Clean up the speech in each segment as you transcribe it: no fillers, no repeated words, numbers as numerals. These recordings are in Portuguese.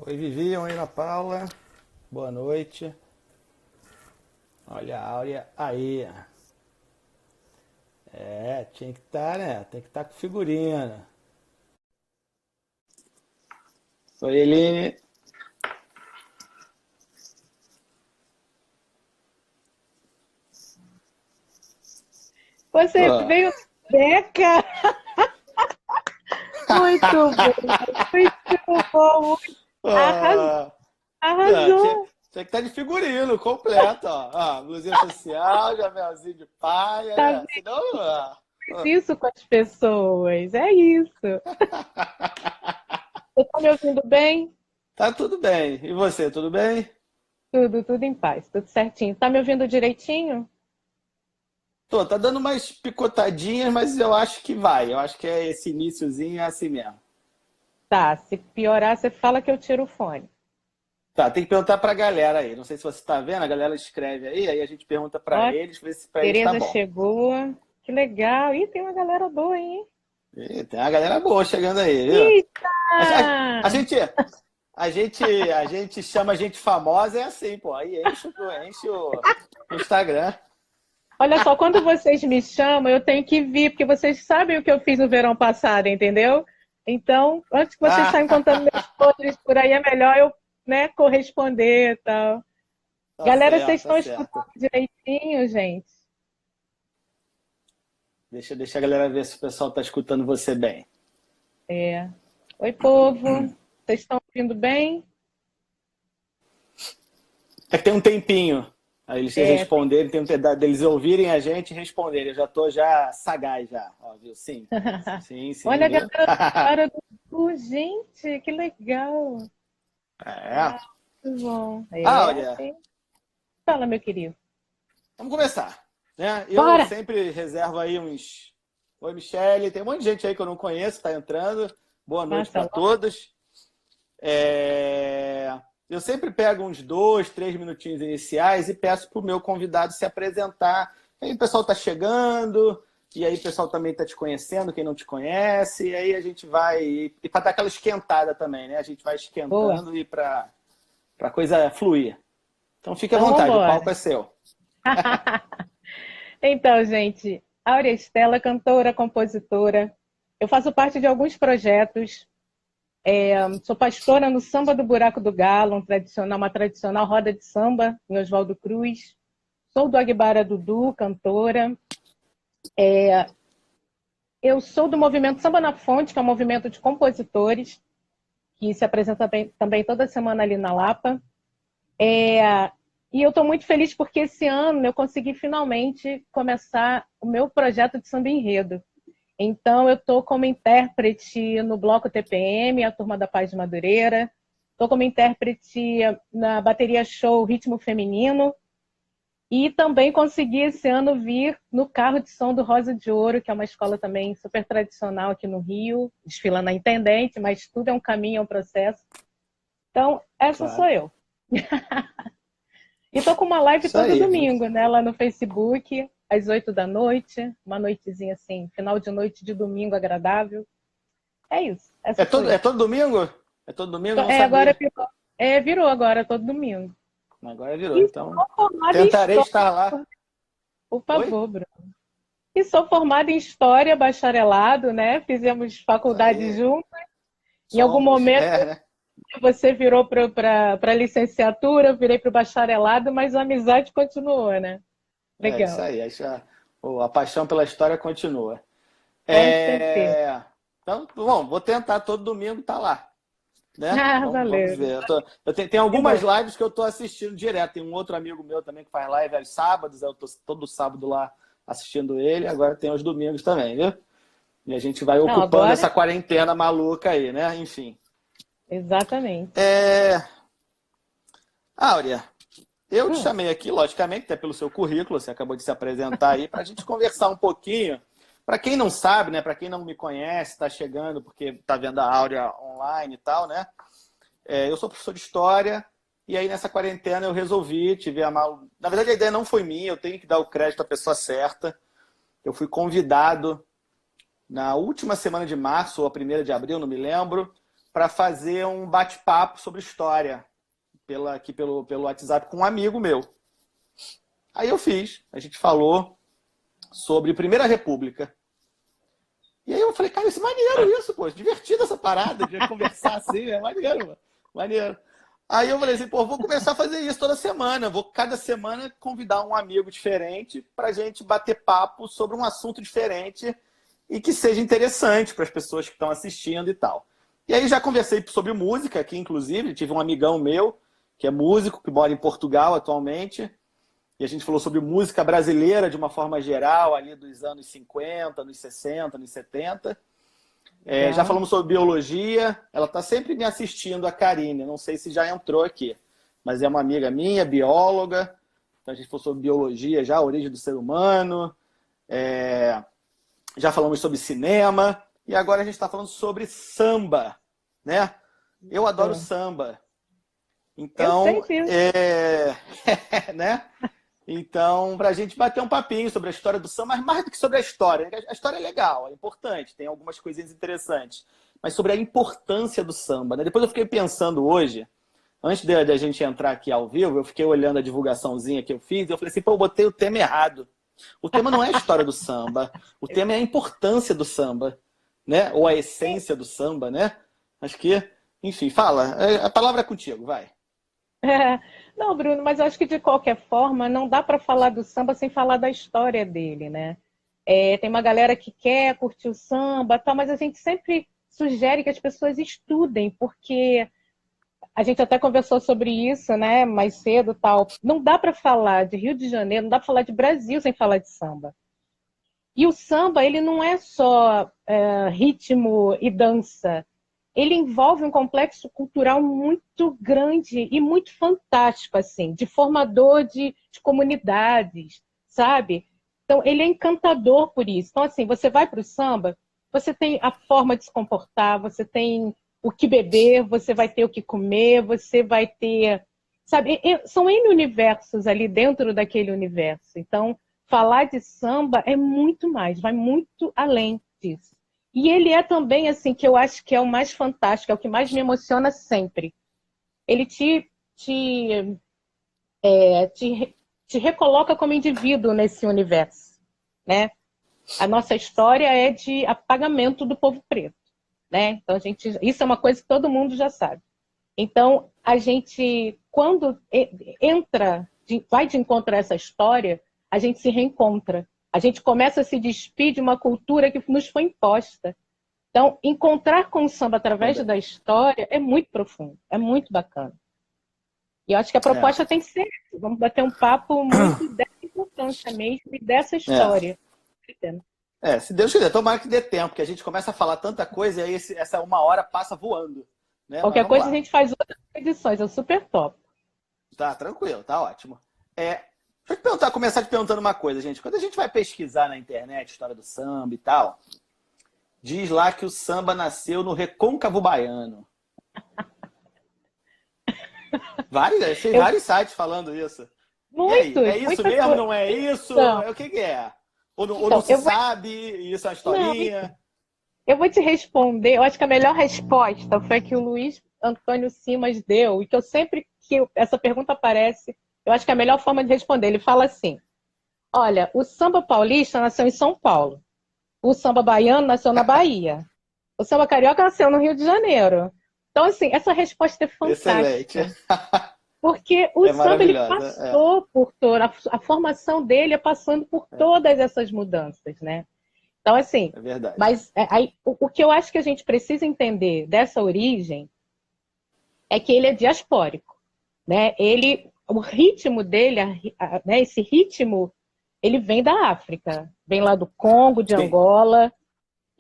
Oi, Vivi, oi, Ana Paula. Boa noite. Olha a Áurea aí. É, tinha que estar, né? Tem que estar com figurina. Oi, Eline. Você Ó. veio Beca? Muito bom, muito bom, arrasou, Ó. Não, arrasou. tinha que estar de figurino completo, ó. Ó, blusinha social, javelzinho de paia, Tá né? vendo Senão, ó. isso com as pessoas? É isso. Você tá me ouvindo bem? Tá tudo bem. E você, tudo bem? Tudo em paz, tudo certinho. Tá me ouvindo direitinho? Tô, tá dando umas picotadinhas, mas eu acho que vai. Eu acho que é esse iniciozinho é assim mesmo. Tá, se piorar, você fala que eu tiro o fone. Tá, tem que perguntar pra galera aí. Não sei se você está vendo, a galera escreve aí a gente pergunta pra Ó, eles, vê se pra eles tá Tereza bom. chegou. Que legal. Ih, tem uma galera boa, hein? Ih, tem uma galera boa chegando aí, viu? Eita! A, a- a gente, a gente chama gente famosa, é assim, pô. Aí enche o Instagram. Olha só, quando vocês me chamam, eu tenho que vir, porque vocês sabem o que eu fiz no verão passado, entendeu? Então, antes que vocês saem contando Ah, meus podres por aí, é melhor eu, né, corresponder e tal. tá Galera, certo, vocês tá estão certo. escutando direitinho, gente? Deixa a galera ver se o pessoal tá escutando você bem. É. Oi, povo. Vocês estão ouvindo bem? É que tem um tempinho. Aí eles É, responderem, tem um pedaço deles ouvirem a gente e responderem. Eu já tô já sagaz já, ó, viu? Sim. Sim, sim, olha a viu? galera do Sul, gente, que legal. É. Ah, muito bom. É, Áurea, tem. Fala, meu querido. vamos começar. Né? Eu Bora! sempre reservo aí uns. Oi, Michele. Tem um monte de gente aí que eu não conheço, está entrando. Boa noite Passa para logo. todos. Eu sempre pego uns 2, 3 minutinhos iniciais e peço para o meu convidado se apresentar. Aí o pessoal está chegando, e aí o pessoal também está te conhecendo, quem não te conhece, e aí a gente vai. E para dar aquela esquentada também, né? A gente vai Boa. esquentando e para a coisa fluir. Então fique à Então, vontade, o vambora. palco é seu. Então, gente, Áurea Estela, cantora, compositora. Eu faço parte de alguns projetos. Sou pastora no Samba do Buraco do Galo, uma tradicional roda de samba em Oswaldo Cruz. Sou do Aguibara Dudu, cantora. Eu sou do movimento Samba na Fonte, que é um movimento de compositores, que se apresenta também toda semana ali na Lapa. E eu estou muito feliz porque esse ano eu consegui finalmente começar o meu projeto de samba enredo. Então, eu estou como intérprete no Bloco TPM, a Turma da Paz de Madureira. Estou como intérprete na bateria show Ritmo Feminino. E também consegui esse ano vir no carro de som do Rosa de Ouro, que é uma escola também super tradicional aqui no Rio, desfilando a intendente, mas tudo é um caminho, é um processo. Então, essa sou Claro. eu. E tô com uma live Isso todo aí. domingo, né? Lá no Facebook, às 8 da noite. Uma noitezinha assim, final de noite de domingo agradável. É isso. É Essa sou todo, eu. é todo domingo? É todo domingo? Não Agora sabia. virou, virou agora, todo domingo. Agora virou. E Então, sou formada em tentarei História, estar lá. por Oi? favor, Bruno. E sou formada em História, bacharelado, né? Fizemos Isso faculdade aí. juntos. Em algum Somos. momento É, né? você virou para a licenciatura, eu virei para o bacharelado, mas a amizade continuou, né? É isso Legal. aí. A paixão pela história continua. Com certeza. É, então, bom, vou tentar todo domingo estar lá. Né? Ah, Vamos valeu. ver. Tem Que algumas bom. lives que eu estou assistindo direto. Tem um outro amigo meu também que faz live aos sábados. Eu estou todo sábado lá assistindo ele. Agora tem os domingos também, viu? E a gente vai Não, ocupando agora, essa quarentena maluca aí, né? Enfim. exatamente. É... Áurea, eu te Hum, chamei aqui, logicamente, até pelo seu currículo, você acabou de se apresentar aí, para a gente conversar um pouquinho. Para quem não sabe, né? Para quem não me conhece, está chegando porque está vendo a Áurea online e tal, né? Eu sou professor de história e aí nessa quarentena eu resolvi, tive a mal... Na verdade, a ideia não foi minha, eu tenho que dar o crédito à pessoa certa. Eu fui convidado na última semana de março ou a primeira de abril, não me lembro, para fazer um bate-papo sobre história aqui pelo WhatsApp com um amigo meu. Aí eu fiz, a gente falou sobre Primeira República. E aí eu falei, cara, isso é maneiro isso, pô, divertido essa parada de conversar assim, é maneiro, mano. Maneiro. Aí eu falei assim, pô, vou começar a fazer isso toda semana. Vou cada semana convidar um amigo diferente pra gente bater papo sobre um assunto diferente e que seja interessante para as pessoas que estão assistindo e tal. E aí já conversei sobre música aqui, inclusive, tive um amigão meu que é músico, que mora em Portugal atualmente, e a gente falou sobre música brasileira de uma forma geral, ali dos anos 50, anos 60, anos 70. Já falamos sobre biologia, ela está sempre me assistindo, a Karine, não sei se já entrou aqui, mas é uma amiga minha, bióloga, então a gente falou sobre biologia já, a origem do ser humano, já falamos sobre cinema, e agora a gente está falando sobre samba, né? Eu adoro samba. Então, né? Então, para a gente bater um papinho sobre a história do samba, mas mais do que sobre a história é legal, é importante, tem algumas coisinhas interessantes, mas sobre a importância do samba, né? Depois eu fiquei pensando hoje, antes da gente entrar aqui ao vivo, eu fiquei olhando a divulgaçãozinha que eu fiz, e eu falei assim, pô, eu botei o tema errado. O tema não é a história do samba, o tema é a importância do samba, né? Ou a essência do samba, né? Acho que, enfim, fala, a palavra é contigo, vai. Não, Bruno, mas eu acho que de qualquer forma não dá para falar do samba sem falar da história dele, né? Tem uma galera que quer curtir o samba, tal, mas a gente sempre sugere que as pessoas estudem, porque a gente até conversou sobre isso, né, mais cedo, tal. Não dá para falar de Rio de Janeiro, não dá para falar de Brasil sem falar de samba. E o samba, ele não é só ritmo e dança. Ele envolve um complexo cultural muito grande e muito fantástico, assim, de formador de comunidades, sabe? Então, ele é encantador por isso. Então, assim, você vai para o samba, você tem a forma de se comportar, você tem o que beber, você vai ter o que comer, você vai ter... Sabe? São N universos ali dentro daquele universo. Então, falar de samba é muito mais, vai muito além disso. E ele é também, assim, que eu acho que é o mais fantástico, é o que mais me emociona sempre. Ele te recoloca como indivíduo nesse universo, né? A nossa história é de apagamento do povo preto, né? Então, isso é uma coisa que todo mundo já sabe. Então, a gente, quando vai de encontro a essa história, a gente se reencontra. A gente começa a se despir de uma cultura que nos foi imposta. Então, encontrar com o samba através da história é muito profundo, é muito bacana. E eu acho que a proposta tem que ser essa. Vamos bater um papo muito dessa importância mesmo e dessa história. Se Deus quiser, tomara que dê tempo, porque a gente começa a falar tanta coisa e aí essa uma hora passa voando. Né? Qualquer coisa a gente faz outras edições, eu super top. Tá, tranquilo, tá ótimo. Deixa eu começar te perguntando uma coisa, gente. Quando a gente vai pesquisar na internet a história do samba e tal, diz lá que o samba nasceu no Recôncavo Baiano. Tem vários sites falando isso. Muito. É isso mesmo? Coisa. Não é isso? Então, o que é? Ou não se sabe? Isso é uma historinha? Não, eu vou te responder. Eu acho que a melhor resposta foi a que o Luiz Antônio Simas deu, e que eu sempre que essa pergunta aparece, eu acho que é a melhor forma de responder. Ele fala assim, olha, o samba paulista nasceu em São Paulo. O samba baiano nasceu na Bahia. O samba carioca nasceu no Rio de Janeiro. Então, assim, essa resposta é fantástica. Excelente. Porque o samba ele passou por toda... A formação dele é passando por todas essas mudanças, né? Então, assim... É verdade. Mas o que eu acho que a gente precisa entender dessa origem é que ele é diaspórico, né? O ritmo dele, né, esse ritmo, ele vem da África. Vem lá do Congo, de Angola...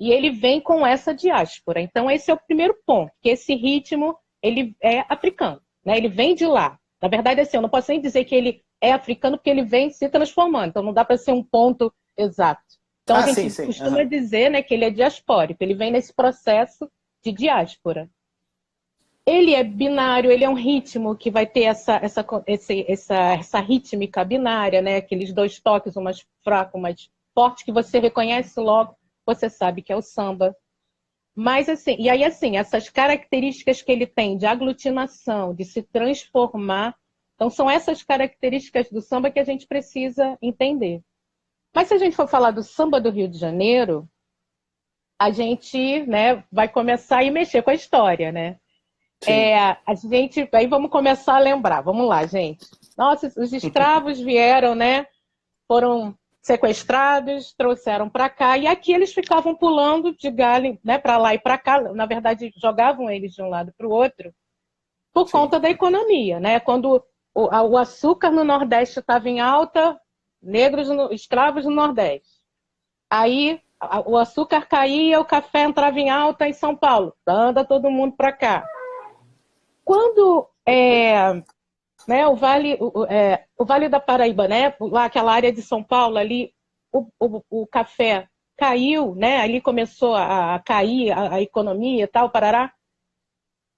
E ele vem com essa diáspora. Então, esse é o primeiro ponto, que esse ritmo ele é africano, né? Ele vem de lá. Na verdade, assim, eu não posso nem dizer que ele é africano, porque ele vem se transformando. Então, não dá para ser um ponto exato. Então, a gente costuma dizer, né, que ele é diaspórico. Ele vem nesse processo de diáspora. Ele é binário, ele é um ritmo que vai ter essa rítmica binária, né? Aqueles dois toques, um mais fraco, um mais forte, que você reconhece logo. Você sabe que é o samba. Mas assim, e aí assim, essas características que ele tem de aglutinação, de se transformar, então são essas características do samba que a gente precisa entender. Mas se a gente for falar do samba do Rio de Janeiro, a gente, né, vai começar a ir mexer com a história, né? Sim. A gente, aí vamos começar a lembrar. Vamos lá, gente. Nossa, os escravos vieram, né? Foram sequestrados, trouxeram para cá, e aqui eles ficavam pulando de galho, né, para lá e para cá. Na verdade, jogavam eles de um lado para o outro por Sim. conta da economia, né? Quando o açúcar no Nordeste estava em alta, negros, escravos no Nordeste. Aí o açúcar caía, o café entrava em alta em São Paulo. Anda todo mundo para cá. Quando né, o Vale da Paraíba, né, lá aquela área de São Paulo ali, o café caiu, né, ali começou a cair a economia e tal, parará.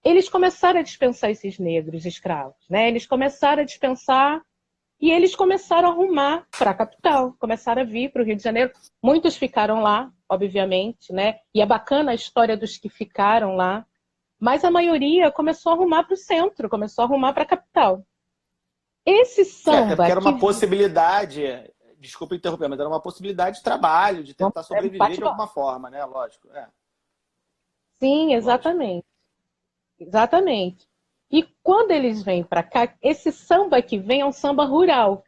Eles começaram a dispensar esses negros escravos, né? Eles começaram a dispensar e eles começaram a arrumar para a capital, começaram a vir para o Rio de Janeiro. Muitos ficaram lá, obviamente, né? E é bacana a história dos que ficaram lá, mas a maioria começou a arrumar para o centro, começou a arrumar para a capital. Esse É samba porque era que... uma possibilidade, desculpa interromper, mas era uma possibilidade de trabalho, de tentar sobreviver Bate de alguma forma, né? Lógico. Sim, Lógico. exatamente. Exatamente. E quando eles vêm para cá, esse samba que vem é um samba rural.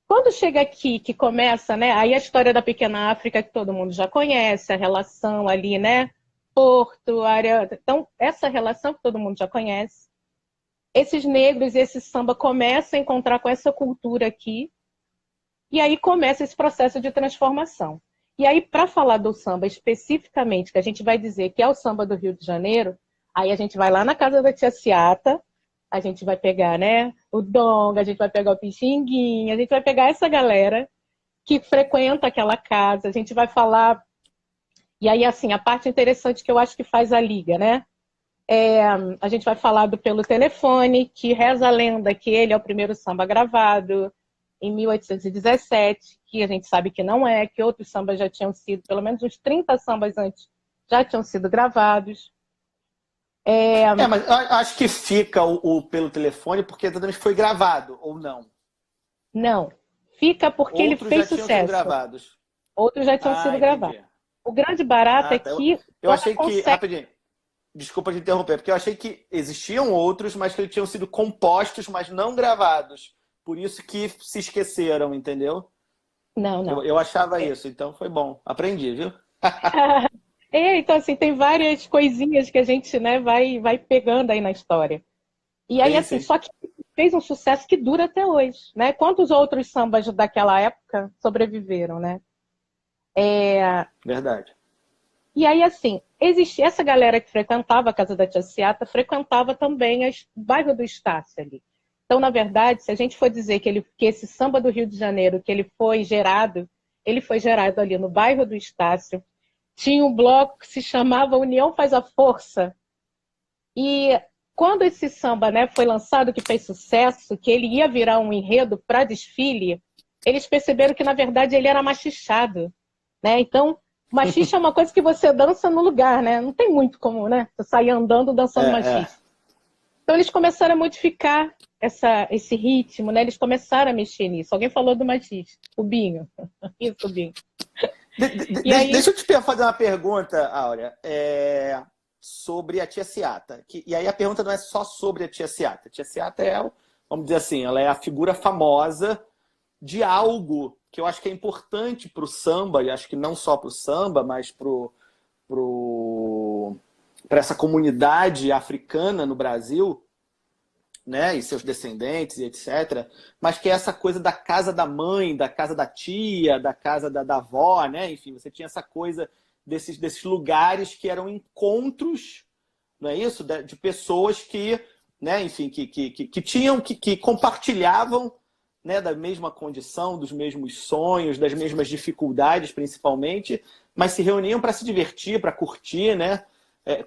Quando chega aqui, que começa, né? Aí a história da Pequena África, que todo mundo já conhece, a relação ali, né? Porto, área. Então, essa relação que todo mundo já conhece. Esses negros e esse samba começam a encontrar com essa cultura aqui, e aí começa esse processo de transformação. E aí, para falar do samba especificamente, que a gente vai dizer que é o samba do Rio de Janeiro, aí a gente vai lá na casa da tia Ciata, a gente vai pegar, né, o Donga, a gente vai pegar o Pixinguinha, a gente vai pegar essa galera que frequenta aquela casa, a gente vai falar... E aí, assim, a parte interessante que eu acho que faz a liga, né? A gente vai falar do Pelo Telefone, que reza a lenda que ele é o primeiro samba gravado em 1817, que a gente sabe que não é, que outros sambas já tinham sido, pelo menos uns 30 sambas antes já tinham sido gravados. Mas eu acho que fica pelo telefone porque exatamente foi gravado, ou não? Não, fica porque ele Outros já fez tinham sido sucesso. gravados. Outros já tinham Ah, sido gravados. entendi. O grande barato é Ah, tá. que Eu Dona achei que, consegue... rapidinho, desculpa te interromper, porque eu achei que existiam outros, mas que eles tinham sido compostos, mas não gravados. Por isso que se esqueceram, entendeu? Não, Eu, não. eu achava isso, então foi bom. Aprendi, viu? Então, assim, tem várias coisinhas que a gente, né, vai pegando aí na história. E aí, Sim, assim, sim. só que fez um sucesso que dura até hoje, né? Quantos outros sambas daquela época sobreviveram, né? Verdade. E aí, assim, existia essa galera que frequentava a casa da tia Ciata, frequentava também o bairro do Estácio ali. Então, na verdade, se a gente for dizer que esse samba do Rio de Janeiro, que ele foi gerado ali no bairro do Estácio, tinha um bloco que se chamava União Faz a Força. E quando esse samba, né, foi lançado, que fez sucesso, que ele ia virar um enredo para desfile, eles perceberam que, na verdade, ele era machichado, né? Então, machixe é uma coisa que você dança no lugar, né? Não tem muito como, né? Você sair andando dançando É. machixe. Então, eles começaram a modificar esse ritmo, né? Eles começaram a mexer nisso. Alguém falou do machixe. O Binho. Isso, o Binho. E aí... Deixa eu te fazer uma pergunta, Áurea, sobre a tia Ciata. E aí a pergunta não é só sobre a tia Ciata. A tia Ciata vamos dizer assim, ela é a figura famosa de algo que eu acho que é importante para o samba, e acho que não só para o samba, mas para essa comunidade africana no Brasil, né, e seus descendentes e etc., mas que é essa coisa da casa da mãe, da casa da tia, da casa da avó, né? Enfim, você tinha essa coisa desses lugares que eram encontros, não é isso? De pessoas que, né, enfim, que compartilhavam, né, da mesma condição, dos mesmos sonhos, das mesmas dificuldades, principalmente, mas se reuniam para se divertir, para curtir, né?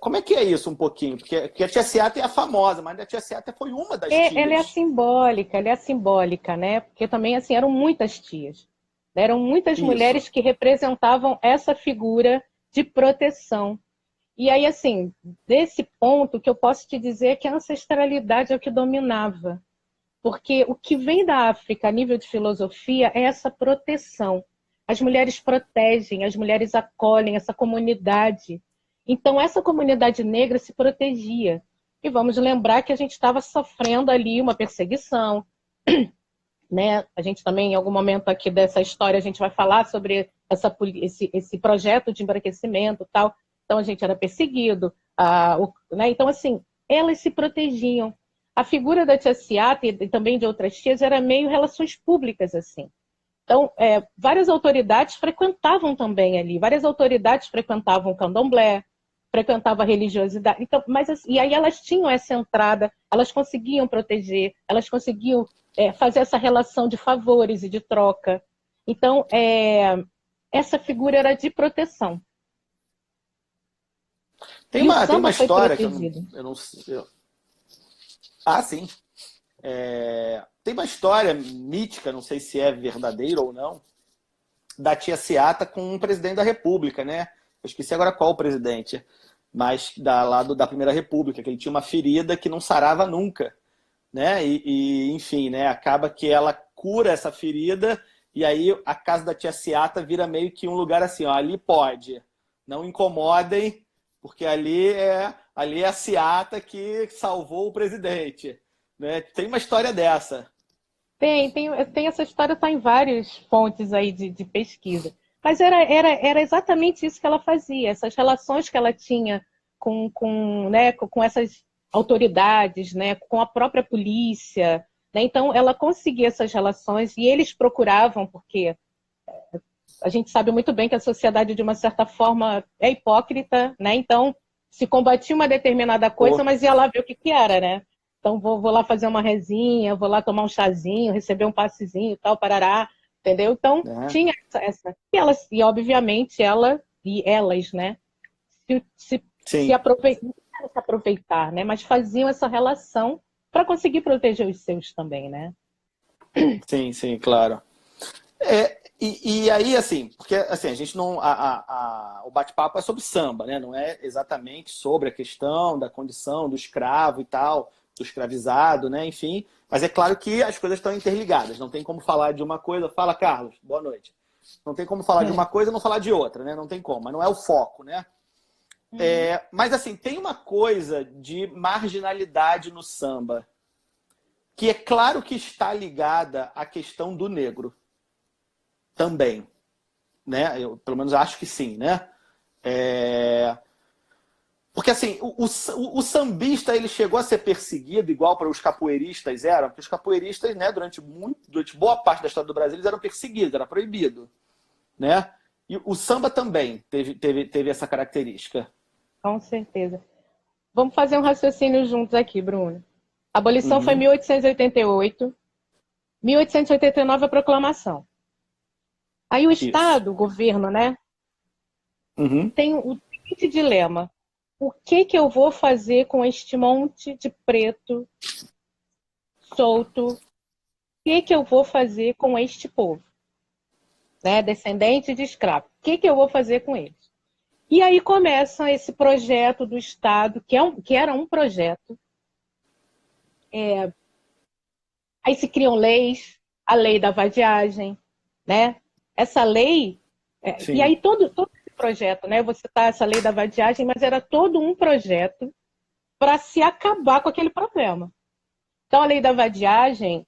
Como é que é isso um pouquinho? Porque a tia Ciata é a famosa, mas a tia Ciata foi uma das Ela tias. é a simbólica, né? Porque também, assim, eram muitas tias. Eram muitas Isso. mulheres que representavam essa figura de proteção. E aí, assim, desse ponto, o que eu posso te dizer é que a ancestralidade é o que dominava. Porque o que vem da África a nível de filosofia é essa proteção. As mulheres protegem, as mulheres acolhem essa comunidade. Então, essa comunidade negra se protegia. E vamos lembrar que a gente estava sofrendo ali uma perseguição, né? A gente também, em algum momento aqui dessa história, a gente vai falar sobre esse projeto de embranquecimento e tal. Então, a gente era perseguido. Né? Então, assim, elas se protegiam. A figura da tia Seata e também de outras tias era meio relações públicas, assim. Então, várias autoridades frequentavam também ali. Várias autoridades frequentavam o candomblé, frequentavam a religiosidade. Então, mas, assim, e aí elas tinham essa entrada, elas conseguiam proteger, elas conseguiam fazer essa relação de favores e de troca. Então, essa figura era de proteção. Tem uma história que eu não sei. Ah, sim. Tem uma história mítica, não sei se é verdadeira ou não, da tia Seata com um presidente da República, né? Eu esqueci agora qual o presidente, mas lado da Primeira República, que ele tinha uma ferida que não sarava nunca, né? Enfim, né? Acaba que ela cura essa ferida e aí a casa da tia Seata vira meio que um lugar assim, ó, ali pode, não incomodem, porque ali é a Seata que salvou o presidente. Né? Tem uma história dessa. Tem essa história, está em várias fontes aí de pesquisa. Mas era exatamente isso que ela fazia, essas relações que ela tinha né, com essas autoridades, né, com a própria polícia. Né? Então, ela conseguia essas relações e eles procuravam, porque a gente sabe muito bem que a sociedade, de uma certa forma, é hipócrita, né? Então, se combatia uma determinada coisa, mas ia lá ver o que era, né? Então, vou lá fazer uma rezinha, vou lá tomar um chazinho, receber um passezinho e tal, parará, entendeu? Então, tinha essa. E obviamente, elas, né? Se aproveitar, né? Mas faziam essa relação para conseguir proteger os seus também, né? Sim, sim, claro. E aí, assim, porque assim, a gente não. O bate-papo é sobre samba, né? Não é exatamente sobre a questão da condição do escravo e tal, do escravizado, né? Enfim. Mas é claro que as coisas estão interligadas. Não tem como falar de uma coisa. Fala, Carlos, boa noite. Não tem como falar de uma coisa e não falar de outra, né? Não tem como, mas não é o foco, né? Mas assim, tem uma coisa de marginalidade no samba, que é claro que está ligada à questão do negro. Também, né? Eu, pelo menos, acho que sim, né? Porque, assim, o sambista, ele chegou a ser perseguido igual para os capoeiristas eram, porque os capoeiristas, né, durante boa parte da história do Brasil, eles eram perseguidos, era proibido, né? E o samba também teve essa característica. Com certeza. Vamos fazer um raciocínio juntos aqui, Bruno. A abolição foi em 1888, 1889 a proclamação. Aí o Estado, o governo, né, tem o seguinte dilema. O que eu vou fazer com este monte de preto solto? O que eu vou fazer com este povo? Né, descendente de escravo. O que eu vou fazer com eles? E aí começa esse projeto do Estado, que era um projeto. Aí se criam leis, a lei da vadiagem, né? Essa lei, e aí todo esse projeto, né? Você tá essa lei da vadiagem, mas era todo um projeto para se acabar com aquele problema. Então a lei da vadiagem,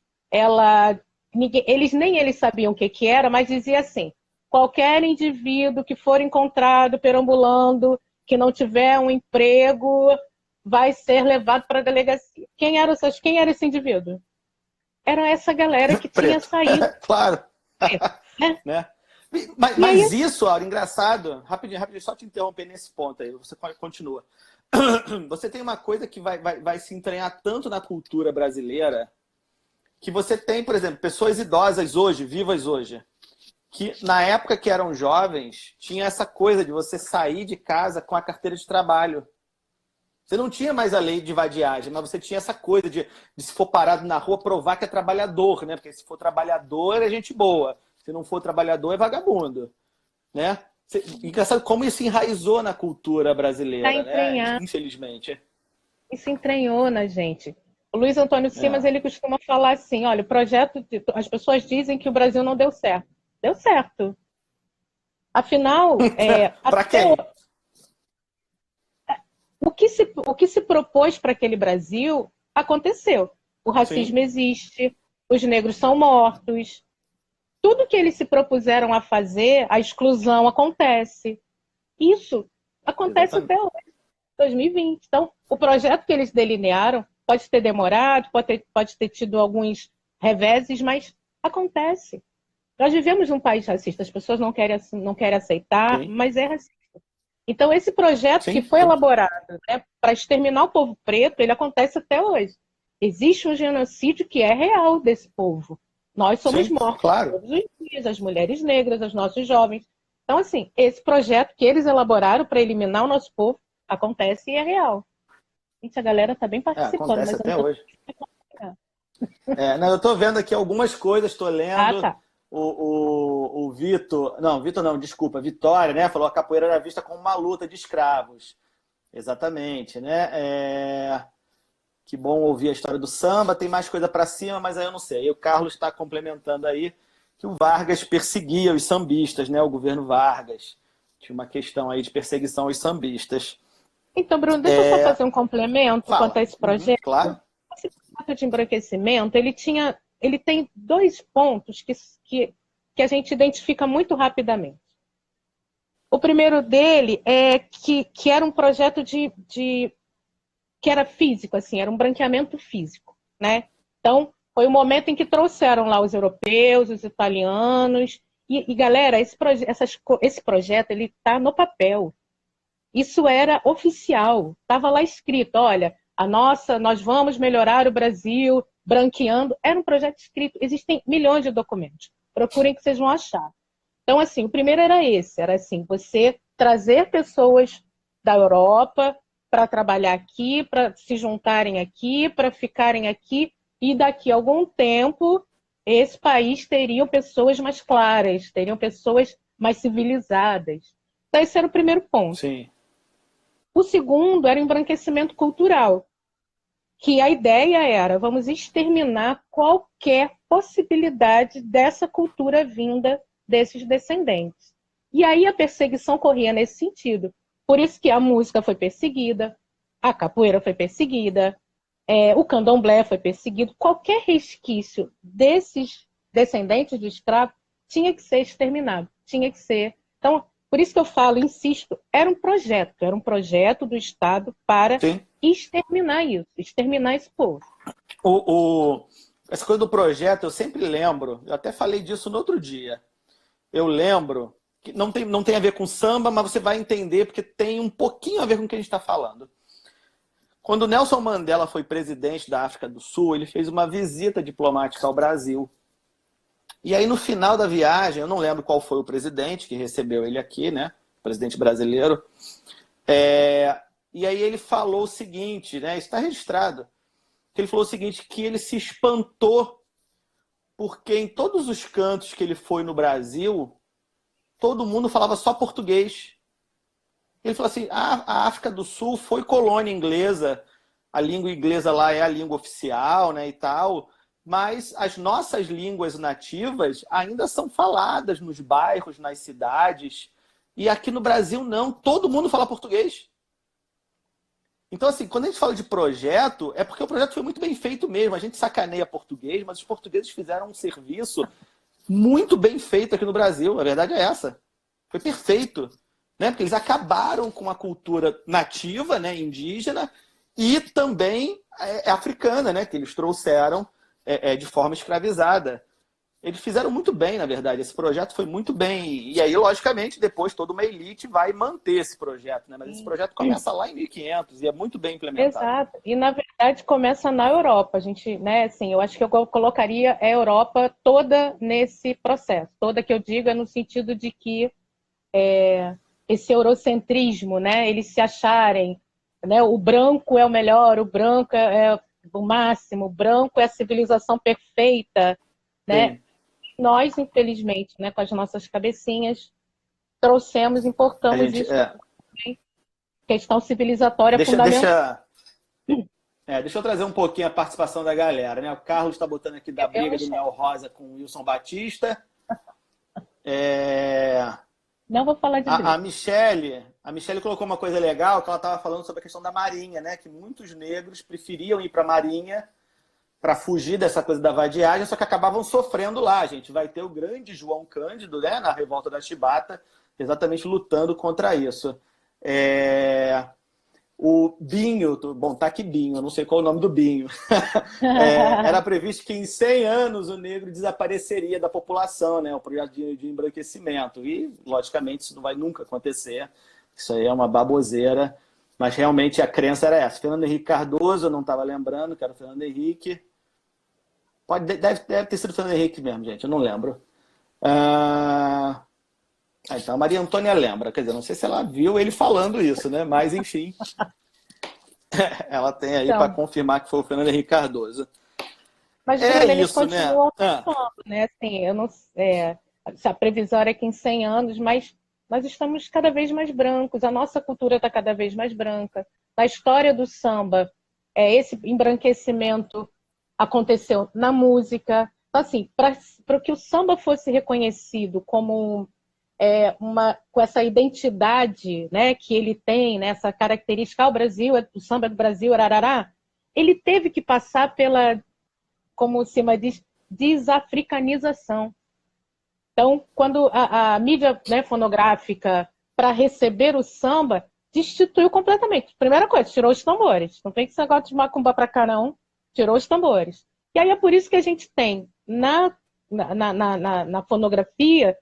eles sabiam o que era, mas dizia assim: qualquer indivíduo que for encontrado perambulando, que não tiver um emprego, vai ser levado para a delegacia. Quem era esse indivíduo? Era essa galera que tinha saído. Claro. Né? Mas aí, isso, Aura, engraçado, rapidinho, só te interromper nesse ponto aí, você continua. Você tem uma coisa que vai se entranhar tanto na cultura brasileira, que você tem, por exemplo, pessoas idosas hoje, vivas hoje, que na época que eram jovens, tinha essa coisa de você sair de casa com a carteira de trabalho. Você não tinha mais a lei de vadiagem, mas você tinha essa coisa de se for parado na rua, provar que é trabalhador, né? Porque se for trabalhador, é gente boa. Se não for trabalhador, é vagabundo, né? Engraçado como isso enraizou na cultura brasileira, Está né? entranhado, Infelizmente. isso entranhou na gente. O Luiz Antônio Simas, É. ele costuma falar assim, olha, as pessoas dizem que o Brasil não deu certo. Deu certo. Afinal, Para quem? o que se propôs para aquele Brasil aconteceu. O racismo Sim, existe, os negros são mortos, tudo que eles se propuseram a fazer, a exclusão acontece. Isso acontece exatamente. até hoje, 2020. Então, o projeto que eles delinearam pode ter demorado, pode ter tido alguns reveses, mas acontece. Nós vivemos num país racista, as pessoas não querem aceitar, Sim, mas é racista. Então, esse projeto que sim, foi sim. elaborado, né, para exterminar o povo preto, ele acontece até hoje. Existe um genocídio que é real desse povo. Nós somos Sim, mortos claro. todos os dias, as mulheres negras, os nossos jovens. Então, assim, esse projeto que eles elaboraram para eliminar o nosso povo acontece e é real. Gente, a galera está bem É, participando, acontece mas eu não até estou hoje. sabendo. Não, eu estou vendo aqui algumas coisas, estou Ah, lendo. tá. O Vitor, não, Vitor não, desculpa, Vitória, né? Falou que a capoeira era vista como uma luta de escravos. Exatamente, né? Que bom ouvir a história do samba. Tem mais coisa para cima, mas aí eu não sei. E o Carlos está complementando aí que o Vargas perseguia os sambistas, né? O governo Vargas. Tinha uma questão aí de perseguição aos sambistas. Então, Bruno, deixa eu só fazer um complemento quanto a Fala. esse Uhum, projeto. claro. Esse projeto de embranquecimento, ele tem dois pontos que a gente identifica muito rapidamente. O primeiro dele é que era um projeto que era físico, assim, era um branqueamento físico, né? Então, foi o momento em que trouxeram lá os europeus, os italianos, e galera, esse projeto, ele está no papel. Isso era oficial, estava lá escrito, olha, nós vamos melhorar o Brasil, branqueando, era um projeto escrito, existem milhões de documentos, procurem que vocês vão achar. Então, assim, o primeiro era esse, era assim, você trazer pessoas da Europa para trabalhar aqui, para se juntarem aqui, para ficarem aqui, e daqui a algum tempo esse país teria pessoas mais claras, teriam pessoas mais civilizadas. Então, esse era o primeiro ponto. Sim. O segundo era o embranquecimento cultural, que a ideia era, vamos exterminar qualquer possibilidade dessa cultura vinda desses descendentes. E aí a perseguição corria nesse sentido. Por isso que a música foi perseguida, a capoeira foi perseguida, o candomblé foi perseguido. Qualquer resquício desses descendentes de escravos tinha que ser exterminado, tinha que ser. Então, por isso que eu falo, insisto, era um projeto do Estado para Sim. exterminar isso, exterminar esse povo. Essa coisa do projeto, eu sempre lembro, eu até falei disso no outro dia. Eu lembro que não tem a ver com samba, mas você vai entender porque tem um pouquinho a ver com o que a gente está falando. Quando Nelson Mandela foi presidente da África do Sul, ele fez uma visita diplomática ao Brasil. E aí, no final da viagem, eu não lembro qual foi o presidente que recebeu ele aqui, né? O presidente brasileiro. E aí ele falou o seguinte, né? Isso está registrado. Que ele falou o seguinte, que ele se espantou porque em todos os cantos que ele foi no Brasil, todo mundo falava só português. Ele falou assim, a África do Sul foi colônia inglesa, a língua inglesa lá é a língua oficial, né, e tal, mas as nossas línguas nativas ainda são faladas nos bairros, nas cidades, e aqui no Brasil não, todo mundo fala português. Então, assim, quando a gente fala de projeto, é porque o projeto foi muito bem feito mesmo. A gente sacaneia português, mas os portugueses fizeram um serviço muito bem feito aqui no Brasil. A verdade é essa. Foi perfeito. Né? Porque eles acabaram com a cultura nativa, né, indígena, e também africana, né, que eles trouxeram de forma escravizada. Eles fizeram muito bem, na verdade. Esse projeto foi muito bem. E aí, logicamente, depois toda uma elite vai manter esse projeto. Né? Mas esse projeto começa lá em 1500 e é muito bem implementado. Exato. E, na verdade, começa na Europa. A gente, né, assim, eu acho que eu colocaria a Europa toda nesse processo. Toda que eu digo é no sentido de que esse eurocentrismo, né, eles se acharem, né, o branco é o melhor, o branco é o máximo, o branco é a civilização perfeita, né? Sim. Nós, infelizmente, né, com as nossas cabecinhas, trouxemos, importamos gente, isso também. Questão civilizatória fundamental. Deixa eu trazer um pouquinho a participação da galera, né? O Carlos está botando aqui da briga do Mel Rosa com o Wilson Batista. Não vou falar de briga. A Michele colocou uma coisa legal, que ela estava falando sobre a questão da Marinha, né? Que muitos negros preferiam ir para a Marinha para fugir dessa coisa da vadiagem, só que acabavam sofrendo lá. A gente vai ter o grande João Cândido, né? Na Revolta da Chibata, exatamente lutando contra isso. O Binho, bom, tá aqui Binho, eu não sei qual é o nome do Binho. Era previsto que em 100 anos o negro desapareceria da população, né? O projeto de embranquecimento. E, logicamente, isso não vai nunca acontecer. Isso aí é uma baboseira. Mas, realmente, a crença era essa. Fernando Henrique Cardoso, eu não estava lembrando, que era o Fernando Henrique. Deve ter sido o Fernando Henrique mesmo, gente, eu não lembro. Então, a Maria Antônia lembra. Quer dizer, não sei se ela viu ele falando isso, né? Mas, enfim, ela tem aí para confirmar que foi o Fernando Henrique Cardoso. Mas, Bruno, eles continuam falando, né? Assim, eu não, a previsão é que em 100 anos, mas nós estamos cada vez mais brancos, a nossa cultura está cada vez mais branca. Na história do samba, esse embranquecimento aconteceu na música. Então, assim, para que o samba fosse reconhecido como com essa identidade, né, que ele tem, né, essa característica, o Brasil, o samba do Brasil, ararará, ele teve que passar pela, como o Cima diz, desafricanização. Então, quando a mídia, né, fonográfica, para receber o samba, destituiu completamente. Primeira coisa, tirou os tambores. Não tem esse negócio de macumba para cá, não. Tirou os tambores. E aí é por isso que a gente tem na fonografia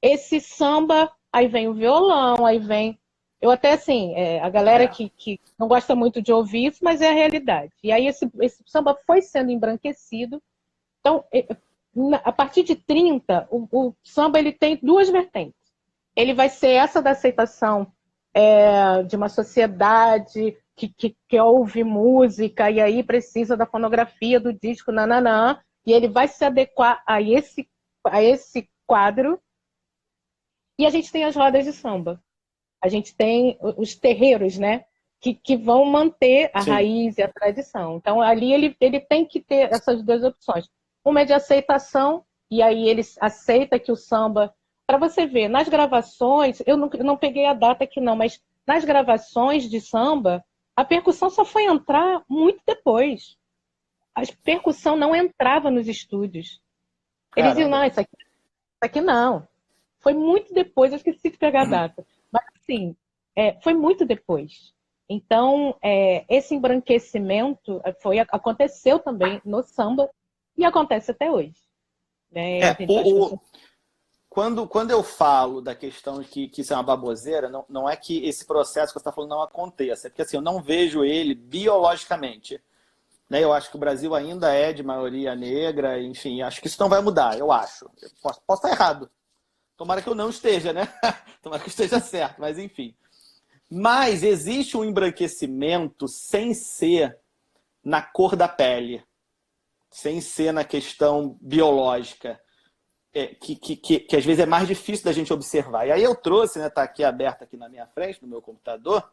esse samba, aí vem o violão, aí vem... Eu até, assim, a galera que não gosta muito de ouvir isso, mas é a realidade. E aí esse samba foi sendo embranquecido. Então, a partir de 30, o samba ele tem duas vertentes. Ele vai ser essa da aceitação de uma sociedade que ouve música e aí precisa da fonografia, do disco, nananã, e ele vai se adequar a esse quadro. E a gente tem as rodas de samba. A gente tem os terreiros, né? Que vão manter a raiz e a tradição. Então, ali ele tem que ter essas duas opções. Uma é de aceitação, e aí ele aceita que o samba... Para você ver, nas gravações, eu não peguei a data aqui não, mas nas gravações de samba, a percussão só foi entrar muito depois. A percussão não entrava nos estúdios. Eles diziam, não, isso aqui não. Foi muito depois, eu esqueci de pegar a data. Mas, assim, foi muito depois. Então, esse embranquecimento aconteceu também no samba e acontece até hoje. Né? Quando eu falo da questão que isso é uma baboseira, não é que esse processo que você está falando não aconteça. É porque assim, eu não vejo ele biologicamente. Né? Eu acho que o Brasil ainda é de maioria negra, enfim, acho que isso não vai mudar, eu acho. Eu posso estar errado. Tomara que eu não esteja, né? Tomara que eu esteja certo, mas enfim. Mas existe um embranquecimento sem ser na cor da pele, sem ser na questão biológica, que às vezes é mais difícil da gente observar. E aí eu trouxe, né, tá aqui aberto aqui na minha frente, no meu computador.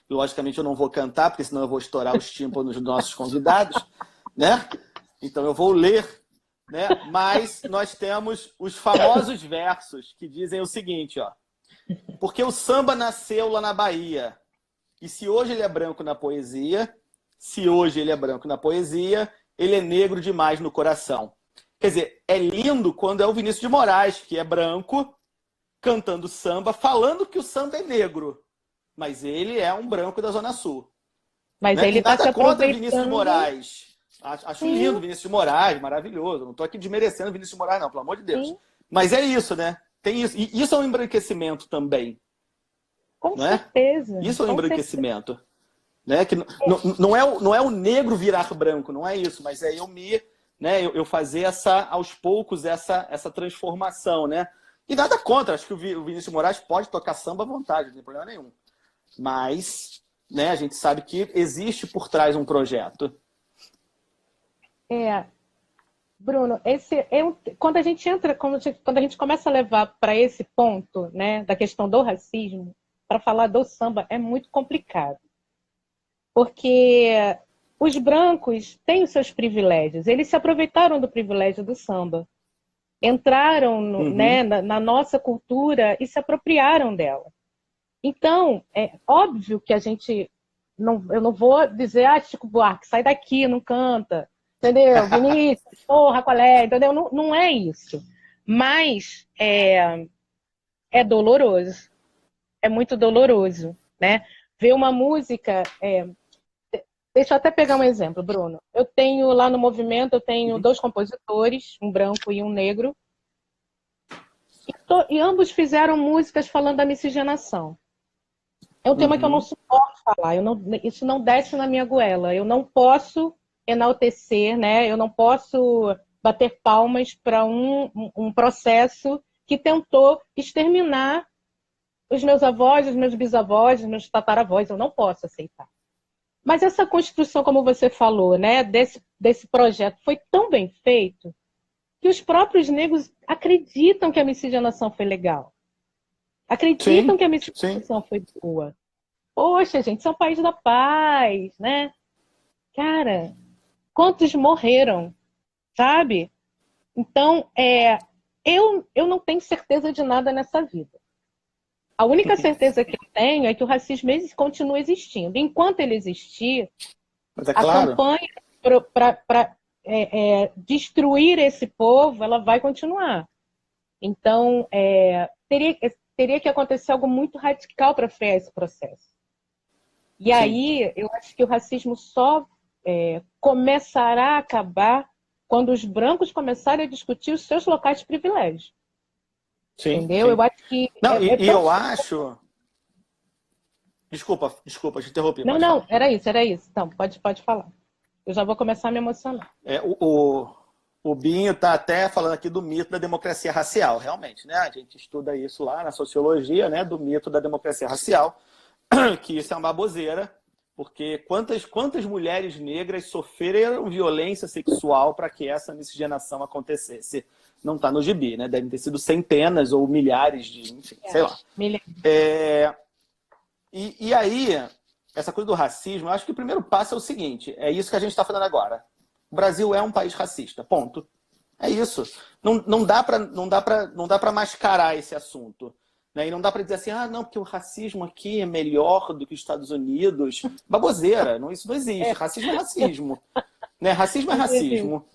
Logicamente eu não vou cantar, porque senão eu vou estourar os tímpanos dos nossos convidados, né? Então eu vou ler. Né? Mas nós temos os famosos versos que dizem o seguinte, ó. Porque o samba nasceu lá na Bahia. E se hoje ele é branco na poesia, ele é negro demais no coração. Quer dizer, é lindo quando é o Vinícius de Moraes, que é branco, cantando samba, falando que o samba é negro. Mas ele é um branco da Zona Sul. Mas né? ele está se aproveitando... contra Vinícius de Moraes. Acho lindo Vinícius de Moraes, maravilhoso. Não estou aqui desmerecendo Vinícius de Moraes, não, pelo amor de Deus. Sim. Mas é isso, né? Tem isso. E isso é um embranquecimento também. Com certeza. Isso é um embranquecimento. Né? Que não é o negro virar branco, não é isso, mas é eu fazer aos poucos essa transformação. Né? E nada contra, acho que o Vinícius de Moraes pode tocar samba à vontade, não tem problema nenhum. Mas né, a gente sabe que existe por trás um projeto. Bruno, quando a gente entra, quando a gente começa a levar para esse ponto, né, da questão do racismo, para falar do samba é muito complicado, porque os brancos têm os seus privilégios, eles se aproveitaram do privilégio do samba, entraram né, Uhum. na nossa cultura e se apropriaram dela. Então, é óbvio que eu não vou dizer, Chico Buarque, sai daqui, não canta, entendeu? Vinícius, porra, qual é? Entendeu? Não, não é isso. Mas é doloroso, é muito doloroso, né? Ver uma música. Deixa eu até pegar um exemplo, Bruno. Eu tenho lá no movimento, eu tenho Uhum. dois compositores, um branco e um negro, e ambos fizeram músicas falando da miscigenação. É um tema que eu não Uhum. suporto falar, isso não desce na minha goela. Eu não posso enaltecer, né? Eu não posso bater palmas para um processo que tentou exterminar os meus avós, os meus bisavós, os meus tataravós. Eu não posso aceitar. Mas essa construção, como você falou, né, desse projeto foi tão bem feito que os próprios negros acreditam que a miscigenação foi legal. Acreditam Sim, que a sim. miscigenação foi boa. Poxa, gente, isso é um país da paz, né? Cara, quantos morreram, sabe? Então, eu não tenho certeza de nada nessa vida. A única certeza que eu tenho é que o racismo continua existindo. Enquanto ele existir, Mas é a claro. campanha para destruir esse povo, ela vai continuar. Então, teria que acontecer algo muito radical para frear esse processo. E Sim, aí, eu acho que o racismo só começará a acabar quando os brancos começarem a discutir os seus locais de privilégio. sim, Entendeu? Eu sim. acho que Não, é e tão. eu acho. Desculpa, te interrompi, Não, pode não, falar. era isso. Então, pode falar. Eu já vou começar a me emocionar. É, o Binho está até falando aqui do mito da democracia racial, realmente, né? A gente estuda isso lá na sociologia, né? Do mito da democracia racial, que isso é uma baboseira, porque quantas mulheres negras sofreram violência sexual para que essa miscigenação acontecesse? Não está no gibi, né? Devem ter sido centenas ou milhares de, enfim, sei lá. E aí, essa coisa do racismo, eu acho que o primeiro passo é o seguinte, é isso que a gente está falando agora. O Brasil é um país racista, ponto. É isso. Não dá para mascarar esse assunto. Né? E não dá para dizer assim, não, porque o racismo aqui é melhor do que os Estados Unidos. Baboseira, não, isso não existe. Racismo é racismo. Né? Racismo é racismo.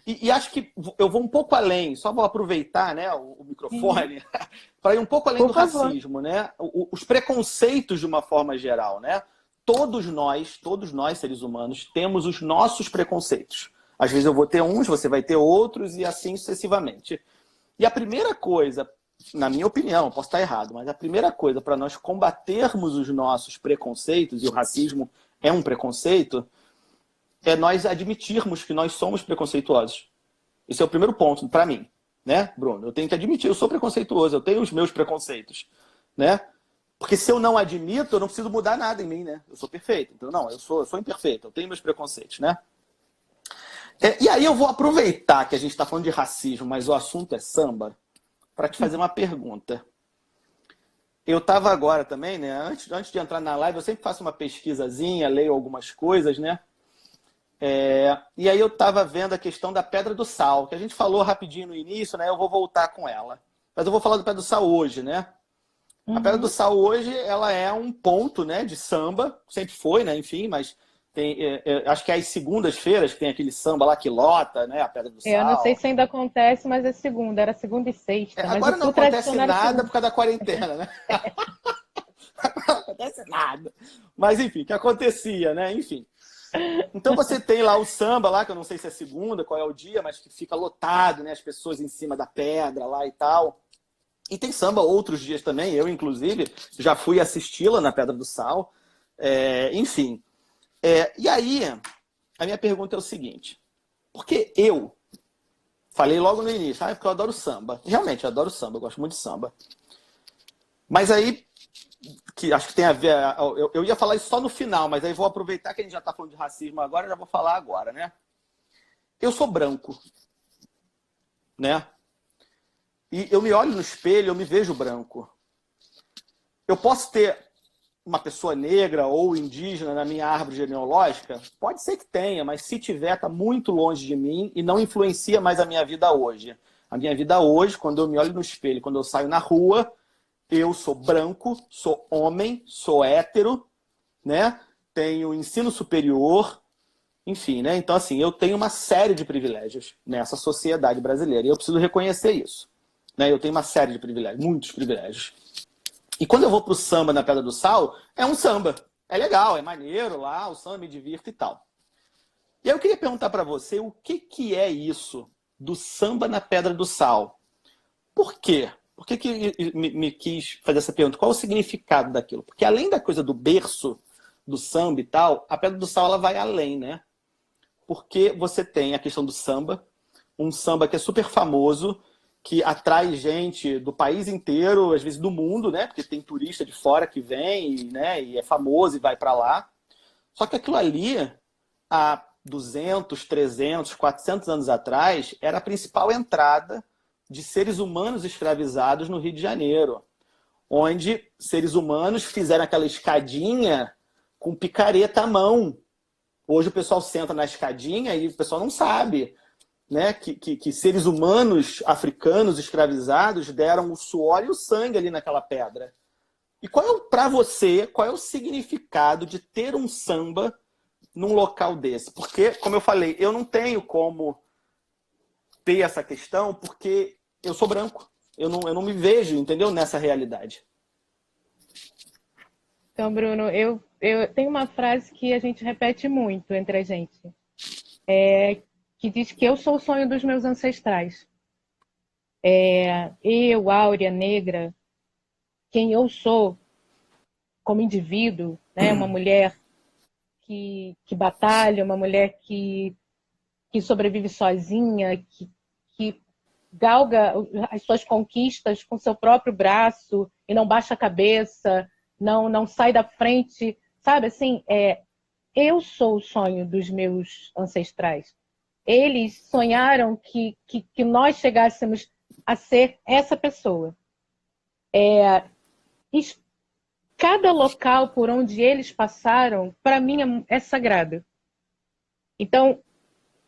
E acho que eu vou um pouco além, só vou aproveitar, né, o microfone para ir um pouco além Por do favor. racismo, né? Os preconceitos de uma forma geral, né? Todos nós, seres humanos, temos os nossos preconceitos. Às vezes eu vou ter uns, você vai ter outros e assim sucessivamente. E a primeira coisa, na minha opinião, posso estar errado, mas a primeira coisa para nós combatermos os nossos preconceitos, e o racismo é um preconceito, é nós admitirmos que nós somos preconceituosos. Esse é o primeiro ponto para mim, né, Bruno? Eu tenho que admitir, eu sou preconceituoso, eu tenho os meus preconceitos, né? Porque se eu não admito, eu não preciso mudar nada em mim, né? Eu sou perfeito. Então, não, eu sou imperfeito, eu tenho meus preconceitos, né? E aí eu vou aproveitar que a gente está falando de racismo, mas o assunto é samba, para te fazer uma pergunta. Eu estava agora também, né? Antes de entrar na live, eu sempre faço uma pesquisazinha, leio algumas coisas, né? E aí eu estava vendo a questão da Pedra do Sal, que a gente falou rapidinho no início, né? Eu vou voltar com ela. Mas eu vou falar do Pedra do Sal hoje, né? A Pedra do Sal hoje, ela é um ponto, né, de samba, sempre foi, né? Enfim, mas acho que é às segundas-feiras que tem aquele samba lá que lota, né? A Pedra do Eu não sei Sal. se ainda acontece, mas é segunda, era segunda e sexta, mas Agora não o acontece tradicional era nada segunda. por causa da quarentena, né? Não acontece nada. Mas enfim, que acontecia, né? Enfim. Então você tem lá o samba lá, que eu não sei se é segunda, qual é o dia, mas que fica lotado, né? As pessoas em cima da pedra lá e tal. E tem samba outros dias também, eu inclusive já fui assisti-la na Pedra do Sal. Enfim. E aí, a minha pergunta é o seguinte. Porque eu falei logo no início, porque eu adoro samba. Realmente, eu adoro samba, eu gosto muito de samba. Mas aí, que acho que tem a ver. Eu ia falar isso só no final, mas aí vou aproveitar que a gente já está falando de racismo agora, já vou falar agora, né? eu sou branco, né? E eu me olho no espelho, eu me vejo branco. Eu posso ter uma pessoa negra ou indígena na minha árvore genealógica? Pode ser que tenha, mas se tiver, está muito longe de mim e não influencia mais a minha vida hoje. A minha vida hoje, quando eu me olho no espelho, quando eu saio na rua, eu sou branco, sou homem, sou hétero, né? Tenho ensino superior, enfim, né? Então, assim, eu tenho uma série de privilégios nessa sociedade brasileira e eu preciso reconhecer isso, né? Eu tenho uma série de privilégios, muitos privilégios. E quando eu vou pro samba na Pedra do Sal, é um samba. É legal, é maneiro lá, o samba me divirta e tal. E aí eu queria perguntar para você o que é isso do samba na Pedra do Sal? Por quê? Por que me quis fazer essa pergunta? Qual é o significado daquilo? Porque além da coisa do berço, do samba e tal, a Pedra do Sal ela vai além, né? Porque você tem a questão do samba, um samba que é super famoso, que atrai gente do país inteiro, às vezes do mundo, né? Porque tem turista de fora que vem, né? E é famoso e vai para lá. Só que aquilo ali, há 200, 300, 400 anos atrás, era a principal entrada de seres humanos escravizados no Rio de Janeiro, onde seres humanos fizeram aquela escadinha com picareta à mão. Hoje o pessoal senta na escadinha e o pessoal não sabe, né, que seres humanos africanos escravizados deram o suor e o sangue ali naquela pedra. E para você, qual é o significado de ter um samba num local desse? Porque, como eu falei, eu não tenho como ter essa questão porque eu sou branco. Eu não me vejo, entendeu, nessa realidade. Então, Bruno, eu tenho uma frase que a gente repete muito entre a gente, que diz que eu sou o sonho dos meus ancestrais. Eu, Áurea, negra, quem eu sou como indivíduo, né? Uma mulher que batalha, uma mulher que sobrevive sozinha, que galga as suas conquistas com seu próprio braço e não baixa a cabeça, não sai da frente, sabe? Assim, eu sou o sonho dos meus ancestrais. Eles sonharam que nós chegássemos a ser essa pessoa. Cada local por onde eles passaram, para mim, é sagrado. Então,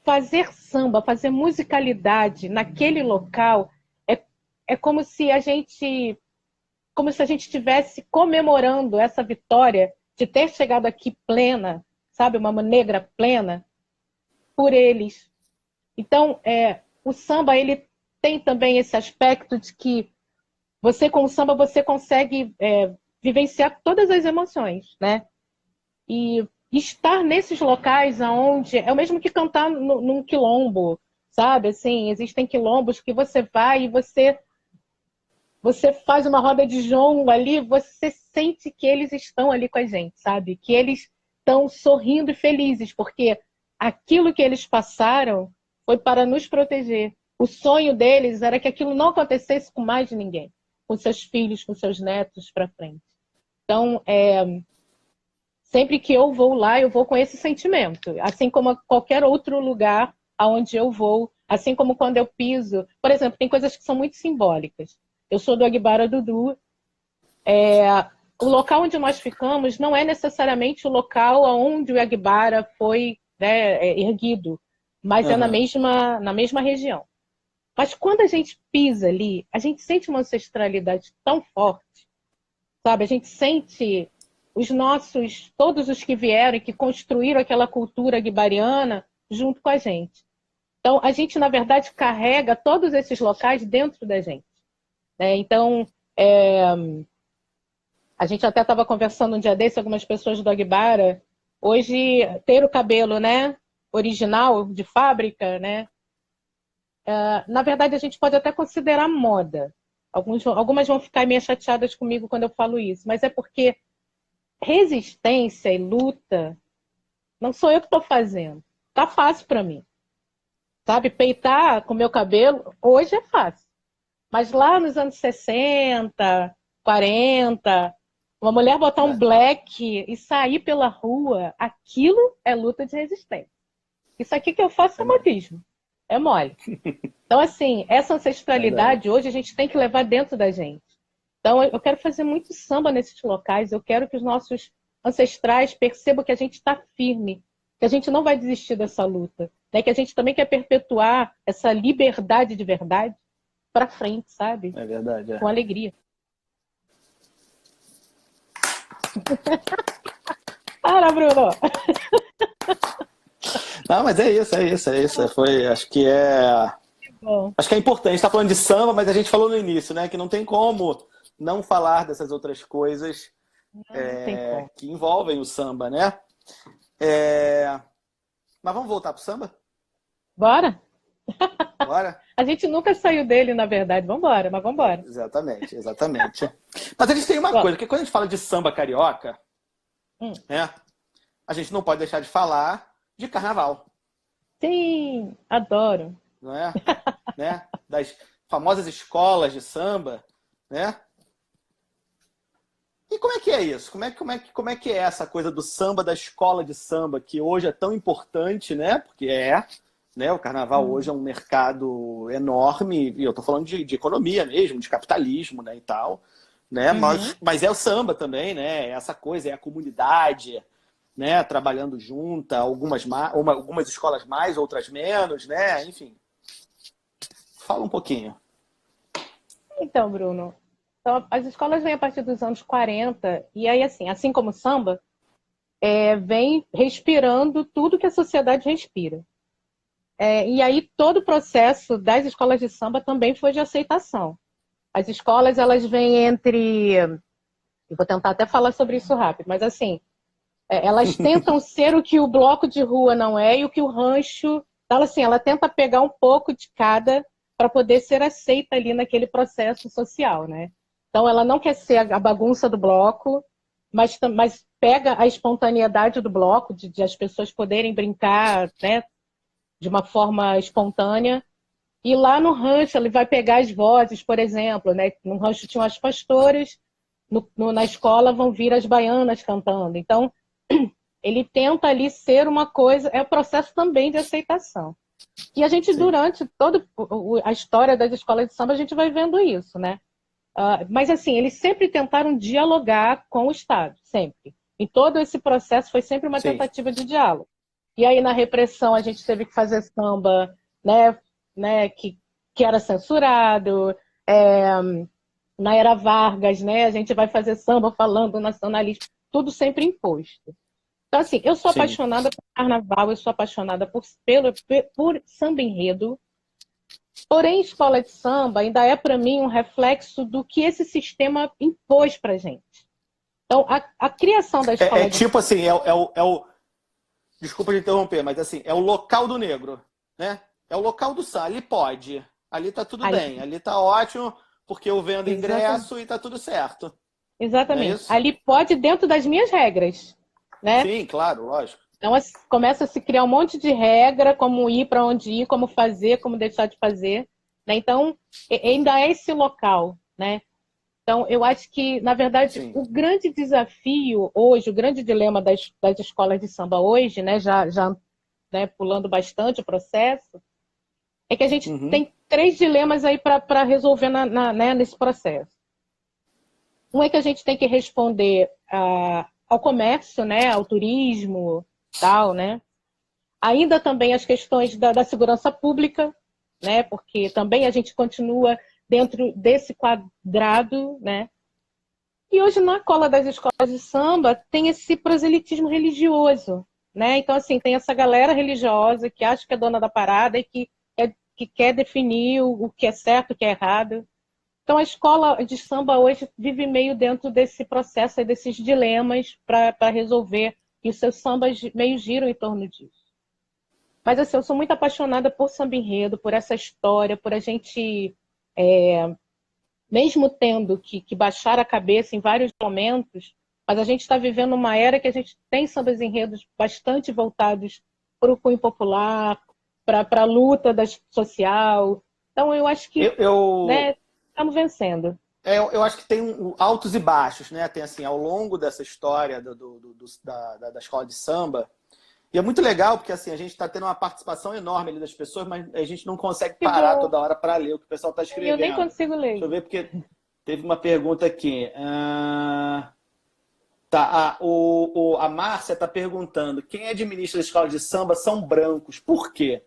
fazer samba, fazer musicalidade naquele local é como se a gente estivesse comemorando essa vitória de ter chegado aqui plena, sabe, uma negra plena, por eles. Então, o samba ele tem também esse aspecto de que você, com o samba, você consegue vivenciar todas as emoções, né? E estar nesses locais onde é o mesmo que cantar num quilombo, sabe? Assim, existem quilombos que você vai e você faz uma roda de jongo ali, você sente que eles estão ali com a gente, sabe? Que eles estão sorrindo e felizes, porque aquilo que eles passaram foi para nos proteger. O sonho deles era que aquilo não acontecesse com mais de ninguém, com seus filhos, com seus netos para frente. Então, sempre que eu vou lá, eu vou com esse sentimento. Assim como a qualquer outro lugar aonde eu vou, assim como quando eu piso. Por exemplo, tem coisas que são muito simbólicas. Eu sou do Aguibara Dudu. O local onde nós ficamos não é necessariamente o local onde o Aguibara foi, né, erguido, mas é na mesma região. Mas quando a gente pisa ali, a gente sente uma ancestralidade tão forte, sabe? A gente sente todos os que vieram e que construíram aquela cultura aguibariana junto com a gente. Então, a gente, na verdade, carrega todos esses locais dentro da gente, né? Então, a gente até estava conversando um dia desse, algumas pessoas do Aguibara, hoje, ter o cabelo, né, original, de fábrica, né? Na verdade, a gente pode até considerar moda. Algumas vão ficar meio chateadas comigo quando eu falo isso, mas é porque resistência e luta não sou eu que estou fazendo. Tá fácil para mim. Sabe, peitar com meu cabelo, hoje é fácil. Mas lá nos anos 60, 40, uma mulher botar um black e sair pela rua, aquilo é luta de resistência. Isso aqui que eu faço é modismo. É mole. Então, assim, essa ancestralidade hoje a gente tem que levar dentro da gente. Então, eu quero fazer muito samba nesses locais, eu quero que os nossos ancestrais percebam que a gente está firme, que a gente não vai desistir dessa luta, né? Que a gente também quer perpetuar essa liberdade de verdade para frente, sabe? É verdade, é. Com alegria. Para, Bruno! Não, mas é isso, é isso, é isso. Foi, Bom, acho que é importante. A gente está falando de samba, mas a gente falou no início, né? Que não tem como não falar dessas outras coisas não tem como. que envolvem o samba, né? É, Mas vamos voltar pro samba? Bora? Bora? A gente nunca saiu dele, na verdade. Vambora, mas vambora. Exatamente, exatamente. Mas a gente tem uma Bom, coisa, que quando a gente fala de samba carioca, hum. né? A gente não pode deixar de falar de carnaval, Sim, adoro. não é? Né? Das famosas escolas de samba, né? E como é que é isso? Como é que é essa coisa do samba, da escola de samba, que hoje é tão importante, né? Porque né? O carnaval hoje é um mercado enorme, e eu estou falando de economia mesmo, de capitalismo, né? E tal, né? Uhum. Mas é o samba também, né? É essa coisa, é a comunidade, né? Trabalhando junta, algumas escolas mais, outras menos, né? Enfim, fala um pouquinho. Então, Bruno, então, as escolas vêm a partir dos anos 40, e aí, assim como o samba, vem respirando tudo que a sociedade respira. E aí todo o processo das escolas de samba também foi de aceitação. As escolas, elas vêm entre... Eu vou tentar até falar sobre isso rápido, mas assim, elas tentam ser o que o bloco de rua não é e o que o rancho... Então, assim, ela tenta pegar um pouco de cada para poder ser aceita ali naquele processo social, né? Então, ela não quer ser a bagunça do bloco, mas pega a espontaneidade do bloco, de as pessoas poderem brincar, né, de uma forma espontânea. E lá no rancho ele vai pegar as vozes, por exemplo, né? No rancho tinham as pastoras, na escola vão vir as baianas cantando. Então, ele tenta ali ser uma coisa, é o processo também de aceitação. E a gente, Sim. durante toda a história das escolas de samba, a gente vai vendo isso, né? Mas assim, eles sempre tentaram dialogar com o Estado, sempre. Em todo esse processo foi sempre uma Sim. tentativa de diálogo. E aí na repressão a gente teve que fazer samba, né, que era censurado. Na era Vargas, né, a gente vai fazer samba falando nacionalismo, tudo sempre imposto. Então assim, eu sou Sim. apaixonada por carnaval, eu sou apaixonada por samba enredo. Porém, escola de samba ainda é para mim um reflexo do que esse sistema impôs para gente. Então, a criação da escola de Tipo assim, desculpa de interromper, mas assim, é o local do negro, né? É o local do samba. Ali pode. Ali tá tudo ali, bem. Ali tá ótimo, porque eu vendo exatamente, ingresso e tá tudo certo. Não é exatamente. isso? Ali pode dentro das minhas regras, né? Sim, claro, lógico. Então começa a se criar um monte de regra, como ir, para onde ir, como fazer, como deixar de fazer, né? Então, ainda é esse local, né? Então, eu acho que, na verdade, Sim. o grande desafio hoje, o grande dilema das escolas de samba hoje, né, já né, pulando bastante o processo, é que a gente Uhum. tem três dilemas aí para resolver né, nesse processo. Um é que a gente tem que responder ao comércio, né, ao turismo, tal, né? Ainda também as questões da segurança pública, né, porque também a gente continua dentro desse quadrado, né? E hoje, na cola das escolas de samba, tem esse proselitismo religioso, né? Então, assim, tem essa galera religiosa que acha que é dona da parada e que quer definir o que é certo, o que é errado. Então, a escola de samba hoje vive meio dentro desse processo, e desses dilemas para resolver, e os seus sambas meio giram em torno disso. Mas, assim, eu sou muito apaixonada por samba enredo, por essa história, por a gente... mesmo tendo que baixar a cabeça em vários momentos, mas a gente está vivendo uma era que a gente tem sambas enredos bastante voltados para o cunho popular, para a luta social. Então, eu acho que né, estamos vencendo. Eu acho que tem altos e baixos, né? Tem assim, ao longo dessa história da escola de samba, E é muito legal, porque assim, a gente está tendo uma participação enorme ali das pessoas, mas a gente não consegue Que parar bom. toda hora para ler o que o pessoal está E eu nem escrevendo. consigo Deixa ler. eu ver, porque teve uma pergunta aqui. Tá, a Márcia está perguntando: quem administra as escolas de samba são brancos. Por quê?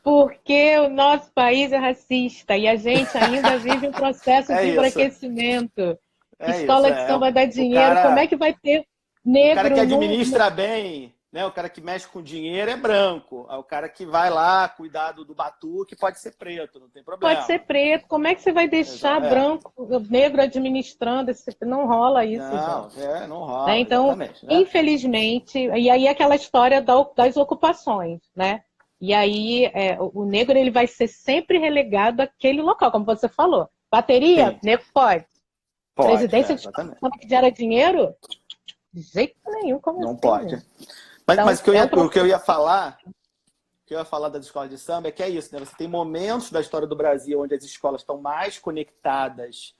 Porque o nosso país é racista e a gente ainda vive um processo É de isso. embranquecimento. É isso. Escola de samba dá O dinheiro. Como é cara, que vai ter o cara que negro administra bem, né? O cara que mexe com dinheiro é branco. O cara que vai lá cuidar do batuque pode ser preto, não tem pode ser problema. preto. Como é que você vai deixar É. branco, negro administrando? Não rola isso, Não, gente. não Né? rola, Então, exatamente, né? infelizmente, e aí aquela história das ocupações, né? E aí o negro ele vai ser sempre relegado àquele local, como você falou. Bateria, Sim, negro pode. pode, Presidência de exatamente. escola que gera dinheiro? De jeito nenhum, como Não assim, pode. gente? Mas Então, é um o que eu processo. ia falar, das escolas de samba é que é isso, né? Você tem momentos da história do Brasil onde as escolas estão mais conectadas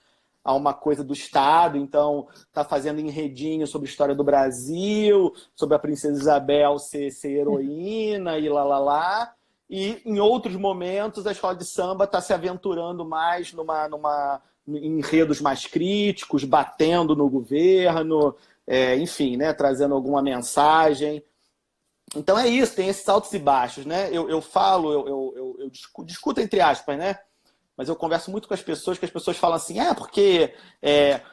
a uma coisa do Estado, então tá fazendo enredinho sobre a história do Brasil, sobre a Princesa Isabel ser heroína e lá. E em outros momentos a escola de samba está se aventurando mais em enredos mais críticos, batendo no governo, enfim, né? Trazendo alguma mensagem. Então é isso, tem esses altos e baixos, né? Eu falo, eu discuto entre aspas, né? Mas eu converso muito com as pessoas, que as pessoas falam assim, porque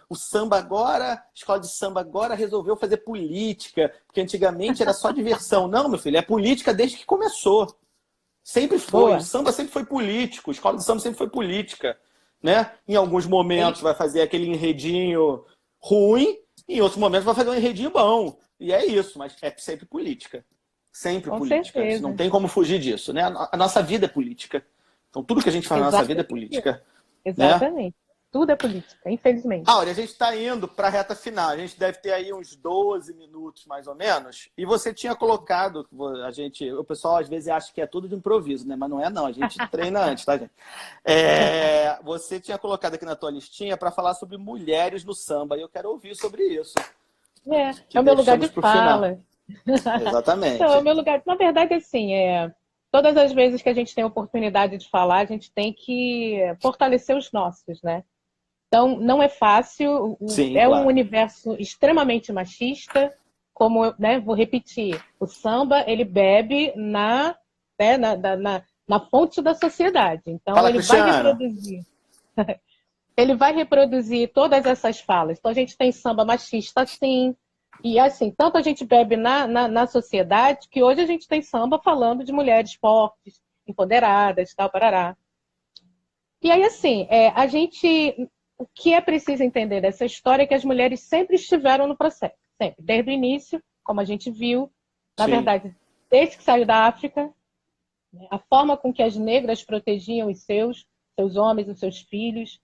o samba agora, a escola de samba agora resolveu fazer política, porque antigamente era só diversão. Não, meu filho, é política desde que começou. Sempre foi, o Boa. samba sempre foi político, a escola de samba sempre foi política, né? Em alguns Ele, momentos vai fazer aquele enredinho ruim, em outros momentos vai fazer um enredinho bom. E é isso, mas é sempre política. Sempre com política. Não certeza. tem como fugir disso, né? A nossa vida é política. Então tudo que a gente faz na nossa vida é Exatamente. política, né? Exatamente. Tudo é política, infelizmente. Olha, a gente está indo para a reta final. A gente deve ter aí uns 12 minutos, mais ou menos. E você tinha colocado, o pessoal às vezes acha que é tudo de improviso, né? Mas não é não, a gente treina antes, tá, gente? Você tinha colocado aqui na tua listinha para falar sobre mulheres no samba. E eu quero ouvir sobre isso. Que É o meu lugar de deixamos para o final. fala. Então, é o Exatamente. meu lugar. Na verdade, assim, todas as vezes que a gente tem oportunidade de falar, a gente tem que fortalecer os nossos, né? Então, não é fácil, Sim, é um claro. universo extremamente machista, como, né, vou repetir, o samba, ele bebe né, na fonte da sociedade. Então, Fala, Cristiano. ele vai reproduzir todas essas falas. Então, a gente tem samba machista, sim, e assim, tanto a gente bebe na sociedade, que hoje a gente tem samba falando de mulheres fortes, empoderadas, tal, parará. E aí, assim, o que é preciso entender dessa história é que as mulheres sempre estiveram no processo, sempre, desde o início, como a gente viu, na Sim, verdade, desde que saiu da África, né, a forma com que as negras protegiam os seus homens, os seus filhos,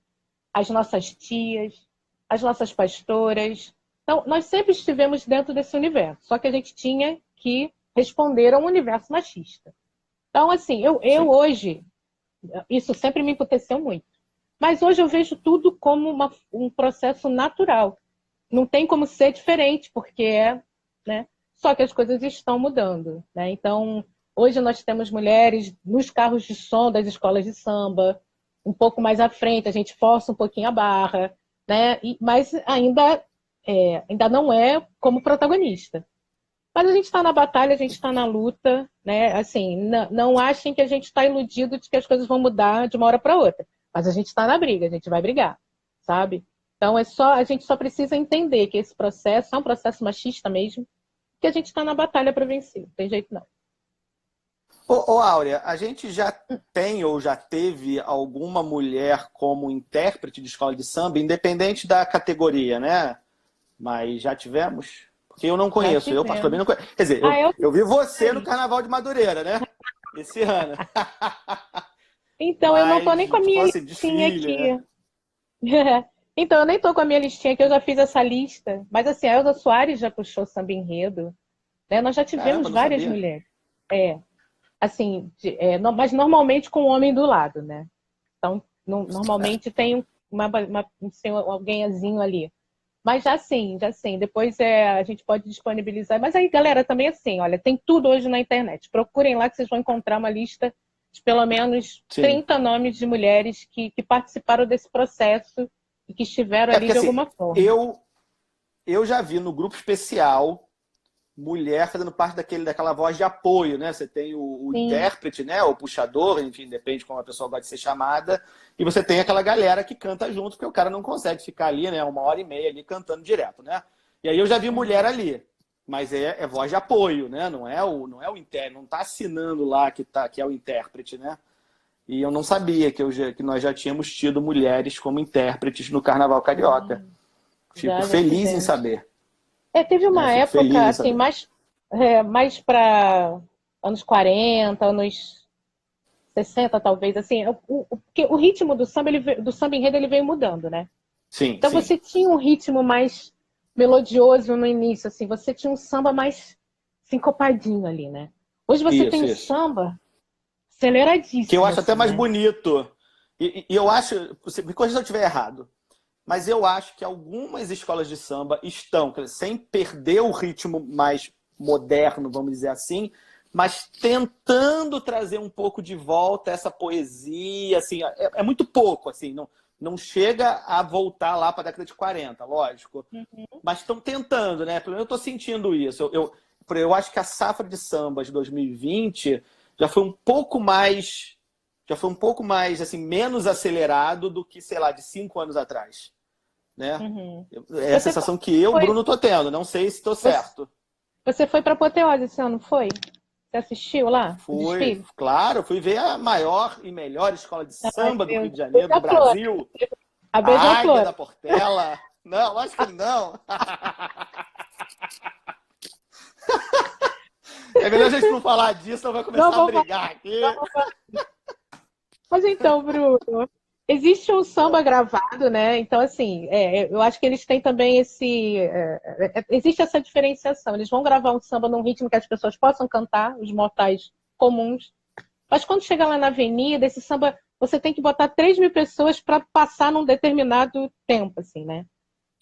as nossas tias, as nossas pastoras. Então, nós sempre estivemos dentro desse universo, só que a gente tinha que responder a um universo machista. Então, assim, eu sim. hoje, isso sempre me emputeceu muito. Mas hoje eu vejo tudo como um processo natural. Não tem como ser diferente, porque né? Só que as coisas estão mudando, né? Então, hoje nós temos mulheres nos carros de som das escolas de samba, um pouco mais à frente, a gente força um pouquinho a barra, né? Mas ainda não é como protagonista. Mas a gente está na batalha, a gente está na luta, né? Assim, não achem que a gente está iludido de que as coisas vão mudar de uma hora para outra. Mas a gente está na briga, a gente vai brigar, sabe? Então a gente só precisa entender que esse processo é um processo machista mesmo, que a gente está na batalha para vencer. Não tem jeito não. Áurea, a gente já tem ou já teve alguma mulher como intérprete de escola de samba, independente da categoria, né? Mas já tivemos? Porque eu não Já conheço, eu tivemos. particularmente não conheço. Quer dizer, Eu eu vi você no sei. Carnaval de Madureira, né? Esse ano. Então, eu não estou Mas, nem com a tipo minha assim, listinha desfile, né? aqui. Então, eu nem estou com a minha listinha aqui, eu já fiz essa lista. Mas assim, a Elza Soares já puxou samba enredo, né? Nós já tivemos Caramba, não várias sabia. mulheres. Assim, mas normalmente com o homem do lado, né? Então, normalmente tem alguémzinho ali. Mas já sim. Depois a gente pode disponibilizar. Mas aí, galera, também assim, olha, tem tudo hoje na internet. Procurem lá que vocês vão encontrar uma lista de pelo menos Sim. 30 nomes de mulheres que participaram desse processo e que estiveram ali Porque de assim, alguma forma. eu já vi no grupo especial mulher fazendo parte daquela voz de apoio, né? Você tem o Sim. intérprete, né? O puxador, enfim, depende de como a pessoa gosta de ser chamada. E você tem aquela galera que canta junto, porque o cara não consegue ficar ali, né? 1h30 ali cantando direto, né? E aí eu já vi mulher ali. Mas é voz de apoio, né? Não é o intérprete, não tá assinando lá que é o intérprete, né? E eu não sabia que nós já tínhamos tido mulheres como intérpretes no Carnaval Carioca. Fico Já feliz em tivemos. saber. Teve Né? uma Fico feliz época, em assim, saber. mais para anos 40, anos 60, talvez, assim, porque o ritmo do samba, do samba enredo, ele veio mudando, né? Sim, Então sim. você tinha um ritmo mais melodioso no início, assim, você tinha um samba mais sincopadinho ali, né? Hoje você tem Isso, um isso. samba Que eu aceleradíssimo, acho até assim, mais né? bonito. E eu acho, me corrija se eu estiver errado, mas eu acho que algumas escolas de samba estão, quer dizer, sem perder o ritmo mais moderno, vamos dizer assim, mas tentando trazer um pouco de volta essa poesia, assim, é muito pouco, assim, não chega a voltar lá para a década de 40, lógico, mas estão tentando, né? Pelo menos eu estou sentindo isso. Eu acho que a safra de sambas de 2020 já foi um pouco mais assim, menos acelerado do que, sei lá, de 5 anos atrás, né? Uhum. É a Você sensação que eu, foi, Bruno, tô tendo. Não sei se estou você, certo. você foi para Apoteose esse ano, foi? Você assistiu lá o Fui, desfile? claro, fui ver a maior e melhor escola de Ai, samba do Rio meu de Deus. Janeiro, do Beija-flor. Brasil, A a Águia Beija-Flor. da Portela. Não, lógico que não. É melhor a gente não falar disso, senão vai Não começar a vou falar. brigar aqui. Mas então, Bruno, existe um samba gravado, né? Então, assim, eu acho que eles têm também existe essa diferenciação. Eles vão gravar um samba num ritmo que as pessoas possam cantar, os mortais comuns. Mas quando chega lá na avenida, esse samba, você tem que botar 3.000 pessoas para passar num determinado tempo, assim, né?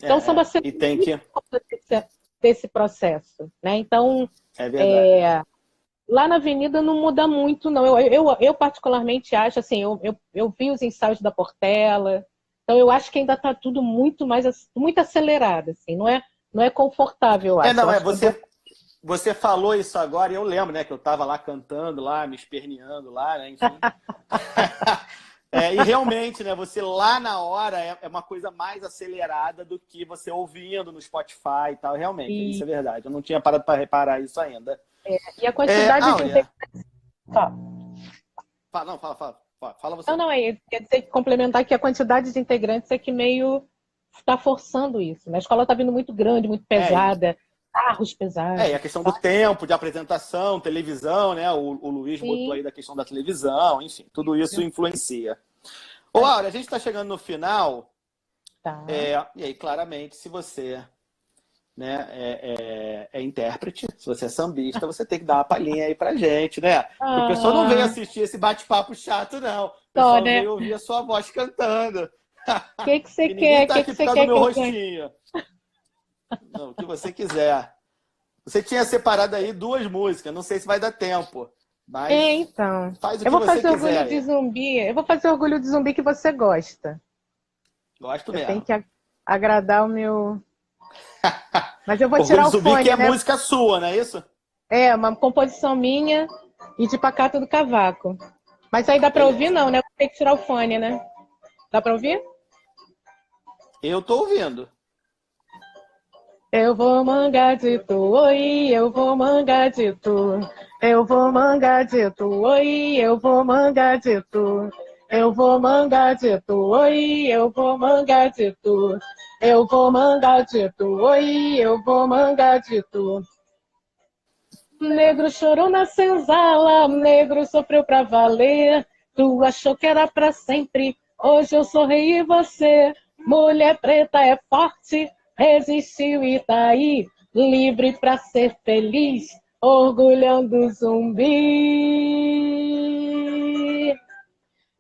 Então, o samba E tem sempre que. desse processo, né? Então, É verdade. lá na avenida não muda muito, não. Eu particularmente acho, assim, eu vi os ensaios da Portela, então eu acho que ainda está tudo muito acelerado, assim, não é confortável, eu acho. Eu Não, acho que você falou isso agora e eu lembro, né, que eu estava lá cantando, lá, me esperneando lá, né, enfim. E realmente, né, você lá na hora é uma coisa mais acelerada do que você ouvindo no Spotify e tal. Realmente, isso e, é verdade. Eu não tinha parado para reparar isso ainda. e a quantidade de Áurea, integrantes. Ó, não, fala não, você. não, quer dizer, complementar que a quantidade de integrantes é que meio está forçando isso, né? A escola está vindo muito grande, muito E pesada, carros a pesados. questão do tempo de apresentação, televisão, né? O Luiz botou Sim, aí da questão da televisão, enfim, tudo isso influencia. Ô, Áurea, a gente está chegando no final, tá. e aí, claramente, se você, né, é intérprete, se você é sambista, você tem que dar uma palhinha aí pra gente, né? Porque o pessoal não veio Ah, assistir esse bate-papo chato, não. O só, pessoal né? veio ouvir a sua voz cantando. O que que você E ninguém quer? O tá que que aqui por você causa do quer meu que eu ganhe? rostinho. Não, o que você quiser. Você tinha separado aí 2 músicas, não sei se vai dar tempo, mas Então, faz o eu que vou você fazer quiser orgulho de aí. zumbi. Eu vou fazer orgulho de zumbi que você gosta. Gosto Eu tenho mesmo. que agradar o meu. Mas eu vou Orgulho tirar de o Zumbi, que fone, é né? música sua, não é isso? É uma composição minha e de Pacato do Cavaco. Mas aí dá pra ouvir, Beleza. não, né? Vou ter que tirar o fone, né? Dá pra ouvir? Eu tô ouvindo. Eu vou mangar de tu, oi, eu vou mangar de tu. Eu vou mangar de tu, oi, eu vou mangar de tu. Eu vou mangar de tu, oi, eu vou mangar de tu. Eu vou mangar de tu, oi, eu vou mangar de tu. Negro chorou na senzala, negro sofreu pra valer. Tu achou que era pra sempre, hoje eu sou rei e você. Mulher preta é forte, resistiu e tá aí, livre pra ser feliz, orgulhando zumbi.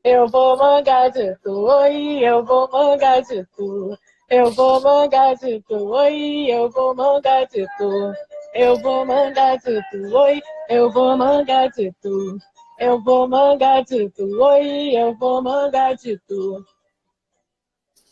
Eu vou mangar de tu, oi, eu vou mangar de tu. Eu vou mangar de tu, oi, eu vou mangar de tu. Eu vou mangar de tu, oi, eu vou mangar de tu. Eu vou mangar de tu, oi, eu vou mangar de tu.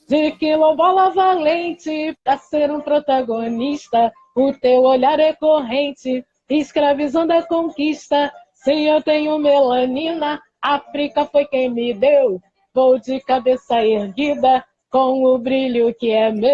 De quilombola valente, pra ser um protagonista, o teu olhar é corrente, escravizando a conquista. Se eu tenho melanina, África foi quem me deu. Vou de cabeça erguida, com o brilho que é meu.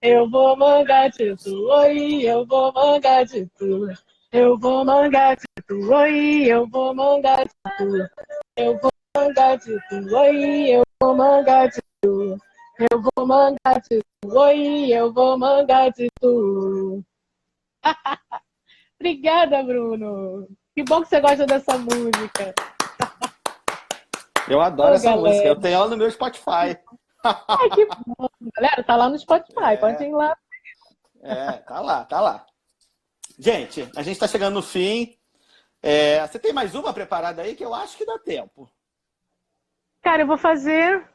Eu vou mangar de tu, oi, eu vou mangar de tu. Eu vou mangar de tu, oi, eu vou mangar de tu. Eu vou mangar de tu, oi, eu vou mangar de tu. Eu vou mangar de tu, oi, eu vou mangar de tu. Obrigada, Bruno. Que bom que você gosta dessa música. Eu adoro essa música. Galera. Eu tenho ela no meu Spotify. Ai, que bom. Galera, tá lá no Spotify. Pode ir lá. Tá lá, tá lá. Gente, a gente tá chegando no fim. Você tem mais uma preparada aí que eu acho que dá tempo. Cara, eu vou fazer...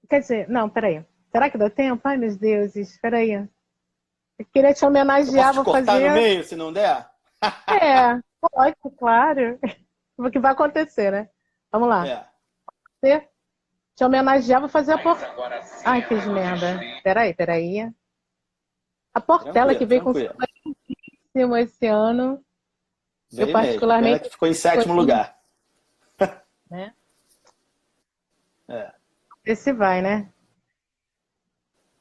Quer dizer, não, peraí. Será que dá tempo? Ai, meus deuses, peraí. Eu queria te Eu homenagear, posso te vou cortar no fazer... meio, se não der? Pode, claro. O que vai acontecer, né? Vamos lá. É. Te homenagear, vou fazer a Portela. Ai, fiz merda. Peraí. A Portela que Tranquilo, veio com tranquilo. cima esse ano. Eu Veio mesmo. Pena particularmente... que ficou em sétimo lugar. Né? É. Esse vai, né?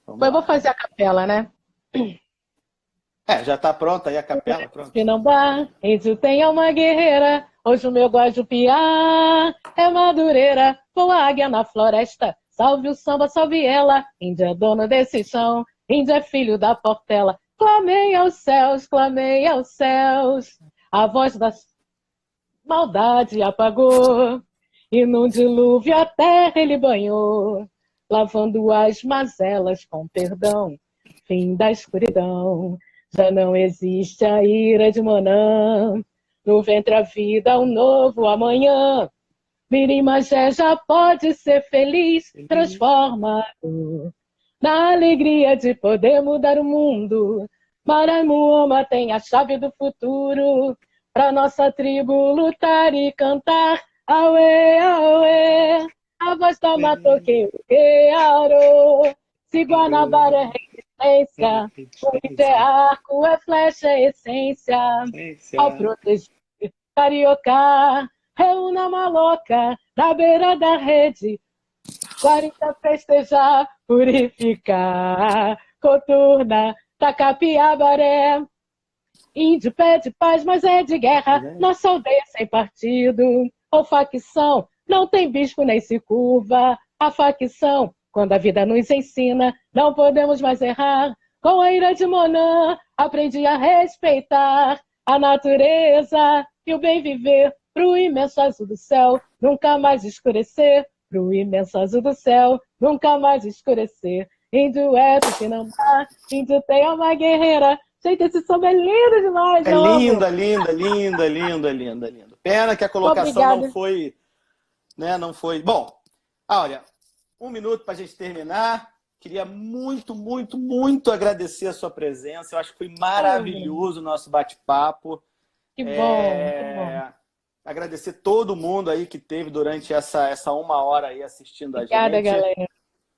Vamos Eu vou lá. fazer a capela, né? Já tá pronta aí a capela, pronto. Pinambá, Índio tem uma guerreira, hoje o meu Guajupiá é Madureira, com a águia na floresta, salve o samba, salve ela, Índia é dona desse chão, Índio é filho da Portela, clamei aos céus, a voz da maldade apagou, e num dilúvio a terra ele banhou, lavando as mazelas com perdão, fim da escuridão. Já não existe a ira de Manã, no ventre a vida, um novo amanhã. Mirim Magé já pode ser feliz, transformado na alegria de poder mudar o mundo. Maraimuama tem a chave do futuro, pra nossa tribo lutar e cantar. Aue, aue, a voz da matoqueiro, aro. Se Guanabara é resistência, o é arco, é flecha, é essência. Ao proteger carioca, reúna maloca na beira da rede. 40 festejar, purificar, coturna, tacapiabaré. Índio pede paz, mas é de guerra. Nossa aldeia sem partido ou facção. Não tem bispo nem se curva a facção. Quando a vida nos ensina, não podemos mais errar. Com a ira de Monã, aprendi a respeitar a natureza e o bem viver pro imenso azul do céu. Nunca mais escurecer, pro imenso azul do céu. Nunca mais escurecer. Índio é Tupinambá, índio tem uma guerreira. Gente, esse samba é lindo demais, É eu amo. lindo. Pena que a colocação Obrigada. não foi, né? Não foi. Bom, olha, 1 minuto para a gente terminar. Queria muito agradecer a sua presença. Eu acho que foi maravilhoso o nosso bate-papo. Que bom. Agradecer todo mundo aí que teve durante essa 1 hora aí assistindo Obrigada, a gente. galera.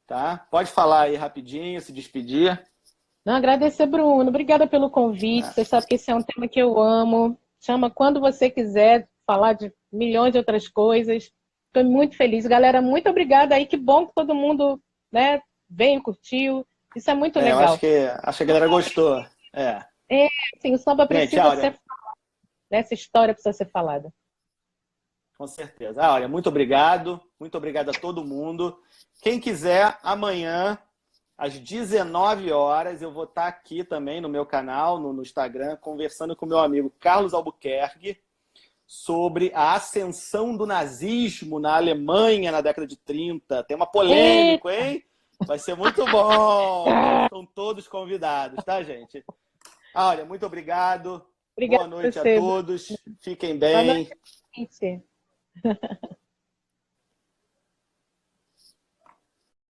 Tá? Pode falar aí rapidinho, se despedir. Não, agradecer, Bruno. Obrigada pelo convite. Você sabe que esse é um tema que eu amo. Chama quando você quiser falar de milhões de outras coisas. Estou muito feliz. Galera, muito obrigada aí. Que bom que todo mundo, né, veio, curtiu. Isso é muito legal. Eu acho que a galera gostou. Sim, o samba precisa Gente, ser falado. Essa história precisa ser falada. Com certeza. Olha, muito obrigado a todo mundo. Quem quiser, amanhã, às 19 horas, eu vou estar aqui também no meu canal, no Instagram, conversando com meu amigo Carlos Albuquerque sobre a ascensão do nazismo na Alemanha na década de 30. Tem uma polêmica, hein? Vai ser muito bom. Estão todos convidados, tá, gente? Olha, muito obrigado. Boa noite a todos. Fiquem bem. Boa noite.